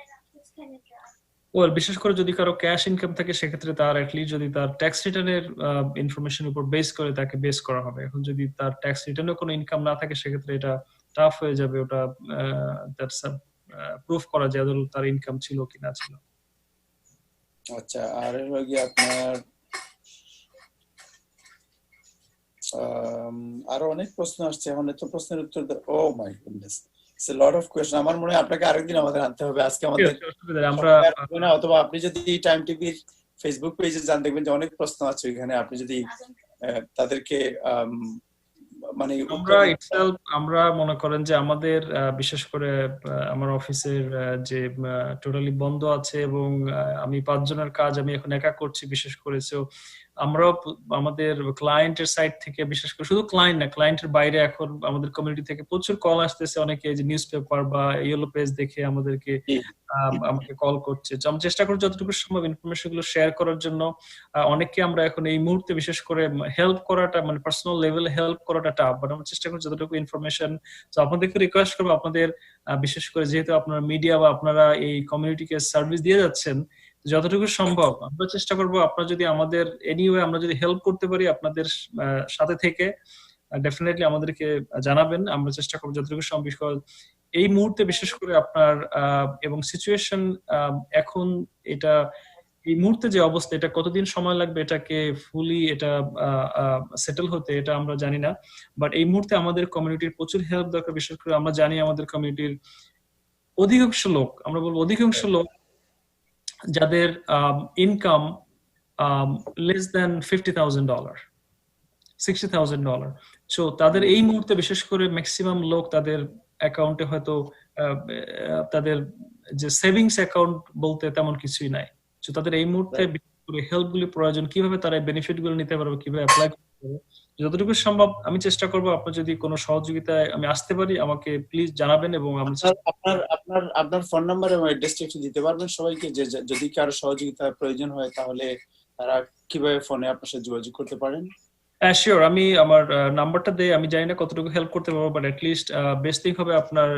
ওয়েল, বিশেষ করে যদি কারো ক্যাশ ইনকাম থাকে সেক্ষেত্রে তার অ্যাটলিস্ট যদি তার ট্যাক্স রিটার্নের ইনফরমেশনের উপর বেস করে তাকে বেস করা হবে। এখন যদি তার ট্যাক্স রিটার্নে কোনো ইনকাম না থাকে সেক্ষেত্রে এটা টাফ হয়ে যাবে ওটা দ্যাটস প্রুফ করা যে আদৌ তার ইনকাম ছিল কি না ছিল। আচ্ছা, আর হলো গিয়ে আপনার আরো অনেক প্রশ্ন আসছে, এখন এত প্রশ্নের উত্তর oh my goodness, it's a lot of question. আমার মনে হয় আপনাকে আরেকদিন আমাদের আনতে হবে, আজকে আমাদের আমরা না, অথবা আপনি যদি টাইম টিভির ফেসবুক পেজে যান দেখবেন যে অনেক প্রশ্ন আছে ওইখানে, আপনি যদি তাদেরকে মানে আমরা মনে করেন যে আমাদের বিশেষ করে আমার অফিসের যে টোটালি বন্ধ আছে এবং আমি 5 জনের কাজ আমি এখন একা করছি বিশেষ করে। সো আমরাও আমাদের ক্লায়েন্টের সাইড থেকে, বিশেষ করে শুধু ক্লায়েন্ট না, ক্লায়েন্টের বাইরে এখন আমাদের কমিউনিটি থেকে প্রচুর কল আসতেছে, অনেকে যে নিউজ পেপার বা ইয়েলো পেজ দেখে আমাকে কল করছে। তো আমি চেষ্টা করি যতটুকু সম্ভব ইনফরমেশন গুলো শেয়ার করার জন্য। অনেককে আমরা এখন এই মুহূর্তে বিশেষ করে হেল্প করাটা, মানে পার্সোনাল লেভেলে হেল্প করাটা টাফ, বাট আমরা চেষ্টা করি যতটুকু ইনফরমেশন। তো আপনাদেরকে রিকোয়েস্ট করবো, আপনাদের বিশেষ করে যেহেতু আপনারা মিডিয়া বা আপনারা এই কমিউনিটিকে সার্ভিস দিয়ে যাচ্ছেন, যতটুকু সম্ভব আমরা চেষ্টা করব, আপনারা যদি আমাদের এনিওয়ে আমরা যদি হেল্প করতে পারি আপনাদের সাথে থেকে ডেফিনেটলি আমাদেরকে জানাবেন। আমরা চেষ্টা করব যতটুকু সম্ভব। এই মুহূর্তে বিশেষ করে আপনার এবং সিচুয়েশন এখন এটা এই মুহূর্তে যে অবস্থা, এটা কতদিন সময় লাগবে এটাকে ফুলি এটা সেটেল হতে, এটা আমরা জানি না। বাট এই মুহূর্তে আমাদের কমিউনিটির প্রচুর হেল্প দরকার। বিশেষ করে আমরা জানি আমাদের কমিউনিটির অধিকাংশ লোক, আমরা বলবো অধিকাংশ লোক যাদের ইনকাম লেস দেন $50,000, $60,000। সো তাদের এই মুহূর্তে বিশেষ করে ম্যাক্সিমাম লোক তাদের অ্যাকাউন্টে হয়তো তাদের যে সেভিংস অ্যাকাউন্ট বলতে তেমন কিছুই নাই। সো তাদের এই মুহূর্তে হেল্প গুলি প্রয়োজন, কিভাবে তারা বেনিফিট গুলো নিতে পারবে, কিভাবে অ্যাপ্লাই করতে পারবে। যতটুকু সম্ভব আমি চেষ্টা করবো, আপনার যদি কোনো সহযোগিতায় আমি আসতে পারি আমাকে প্লিজ জানাবেন। এবং আপনার ফোন নাম্বার এবং অ্যাড্রেসটা একটু দিতে পারবেন সবাইকে, যে যদি কারো সহযোগিতার প্রয়োজন হয় তাহলে তারা কিভাবে ফোনে আপনার সাথে যোগাযোগ করতে পারেন? শিওর, আমি আমার নাম্বারটা দেই। আমি জানি না কতটুকু হেল্প করতে পারবো, বাট অ্যাটলিস্ট বেস্ট থিং হবে আপনার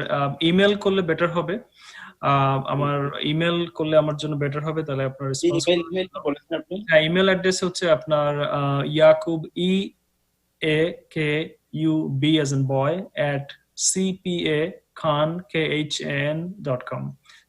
ইমেল করলে বেটার হবে। আমার ইমেল করলে আমার জন্য বেটার হবে, তাহলে আপনার ইমেল অ্যাড্রেস হচ্ছে আপনার Yakub EAKUB as in boy @cpakhan.com.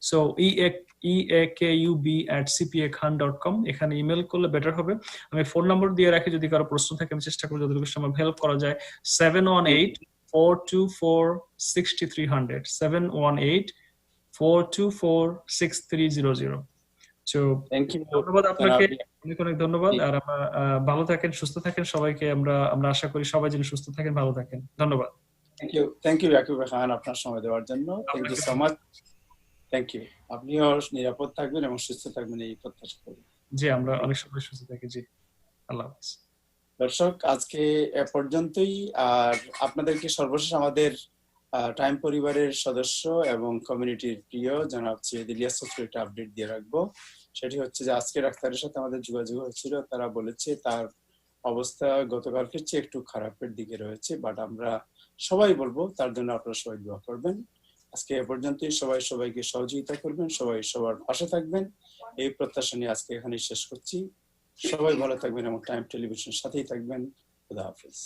So EAKUB@cpakhan.com, এখানে ইমেল করলে বেটার হবে। আমি ফোন নাম্বার দিয়ে রাখি, যদি কারো প্রশ্ন থাকে আমি চেষ্টা করব যতটুকু সম্ভব হেল্প করা যায়। 718-424-6300, 718-424-6300। So ধন্যবাদ আপনাকে, অনেক অনেক ধন্যবাদ। আর ভালো থাকেন, সুস্থ থাকেন সবাইকে। আমরা আশা করি সবাই যেন সুস্থ থাকেন, ভালো থাকেন। ধন্যবাদ। থ্যাংক ইউ ইয়াকুব খান আপনার সময় দেওয়ার জন্য। Thank you so much. Thank you. আপনিও নিরাপদ থাকবেন এবং সুস্থ থাকবেন এই প্রত্যাশা করি। জি, আমরা অনেক সবাই সুস্থ থাকি। জি, আল্লাহ হাফেজ। দর্শক, আজকে এ পর্যন্তই। আর আপনাদেরকে সর্বশেষ আমাদের টাইম পরিবারের সদস্য এবং কমিউনিটির প্রিয় জনাব সৈয়দ ইলিয়াস চৌধুরীর একটা আপডেট দিয়ে রাখবো। সেটি হচ্ছে যে আজকে ডাক্তারের সাথে আমাদের যোগাযোগ হয়েছিল, তারা বলেছে তার অবস্থা গতকালকের চেয়ে একটু খারাপের দিকে রয়েছে, বাট আমরা সবাই বলবো তার জন্য আপনারা সবাই দোয়া করবেন। আজকে এ পর্যন্তই। সবাই সবাইকে সহযোগিতা করবেন, সবাই সবার পাশে থাকবেন, এই প্রত্যাশা নিয়ে আজকে এখানেই শেষ করছি। সবাই ভালো থাকবেন এবং টাইম টেলিভিশনের সাথেই থাকবেন। খুদা হাফেজ।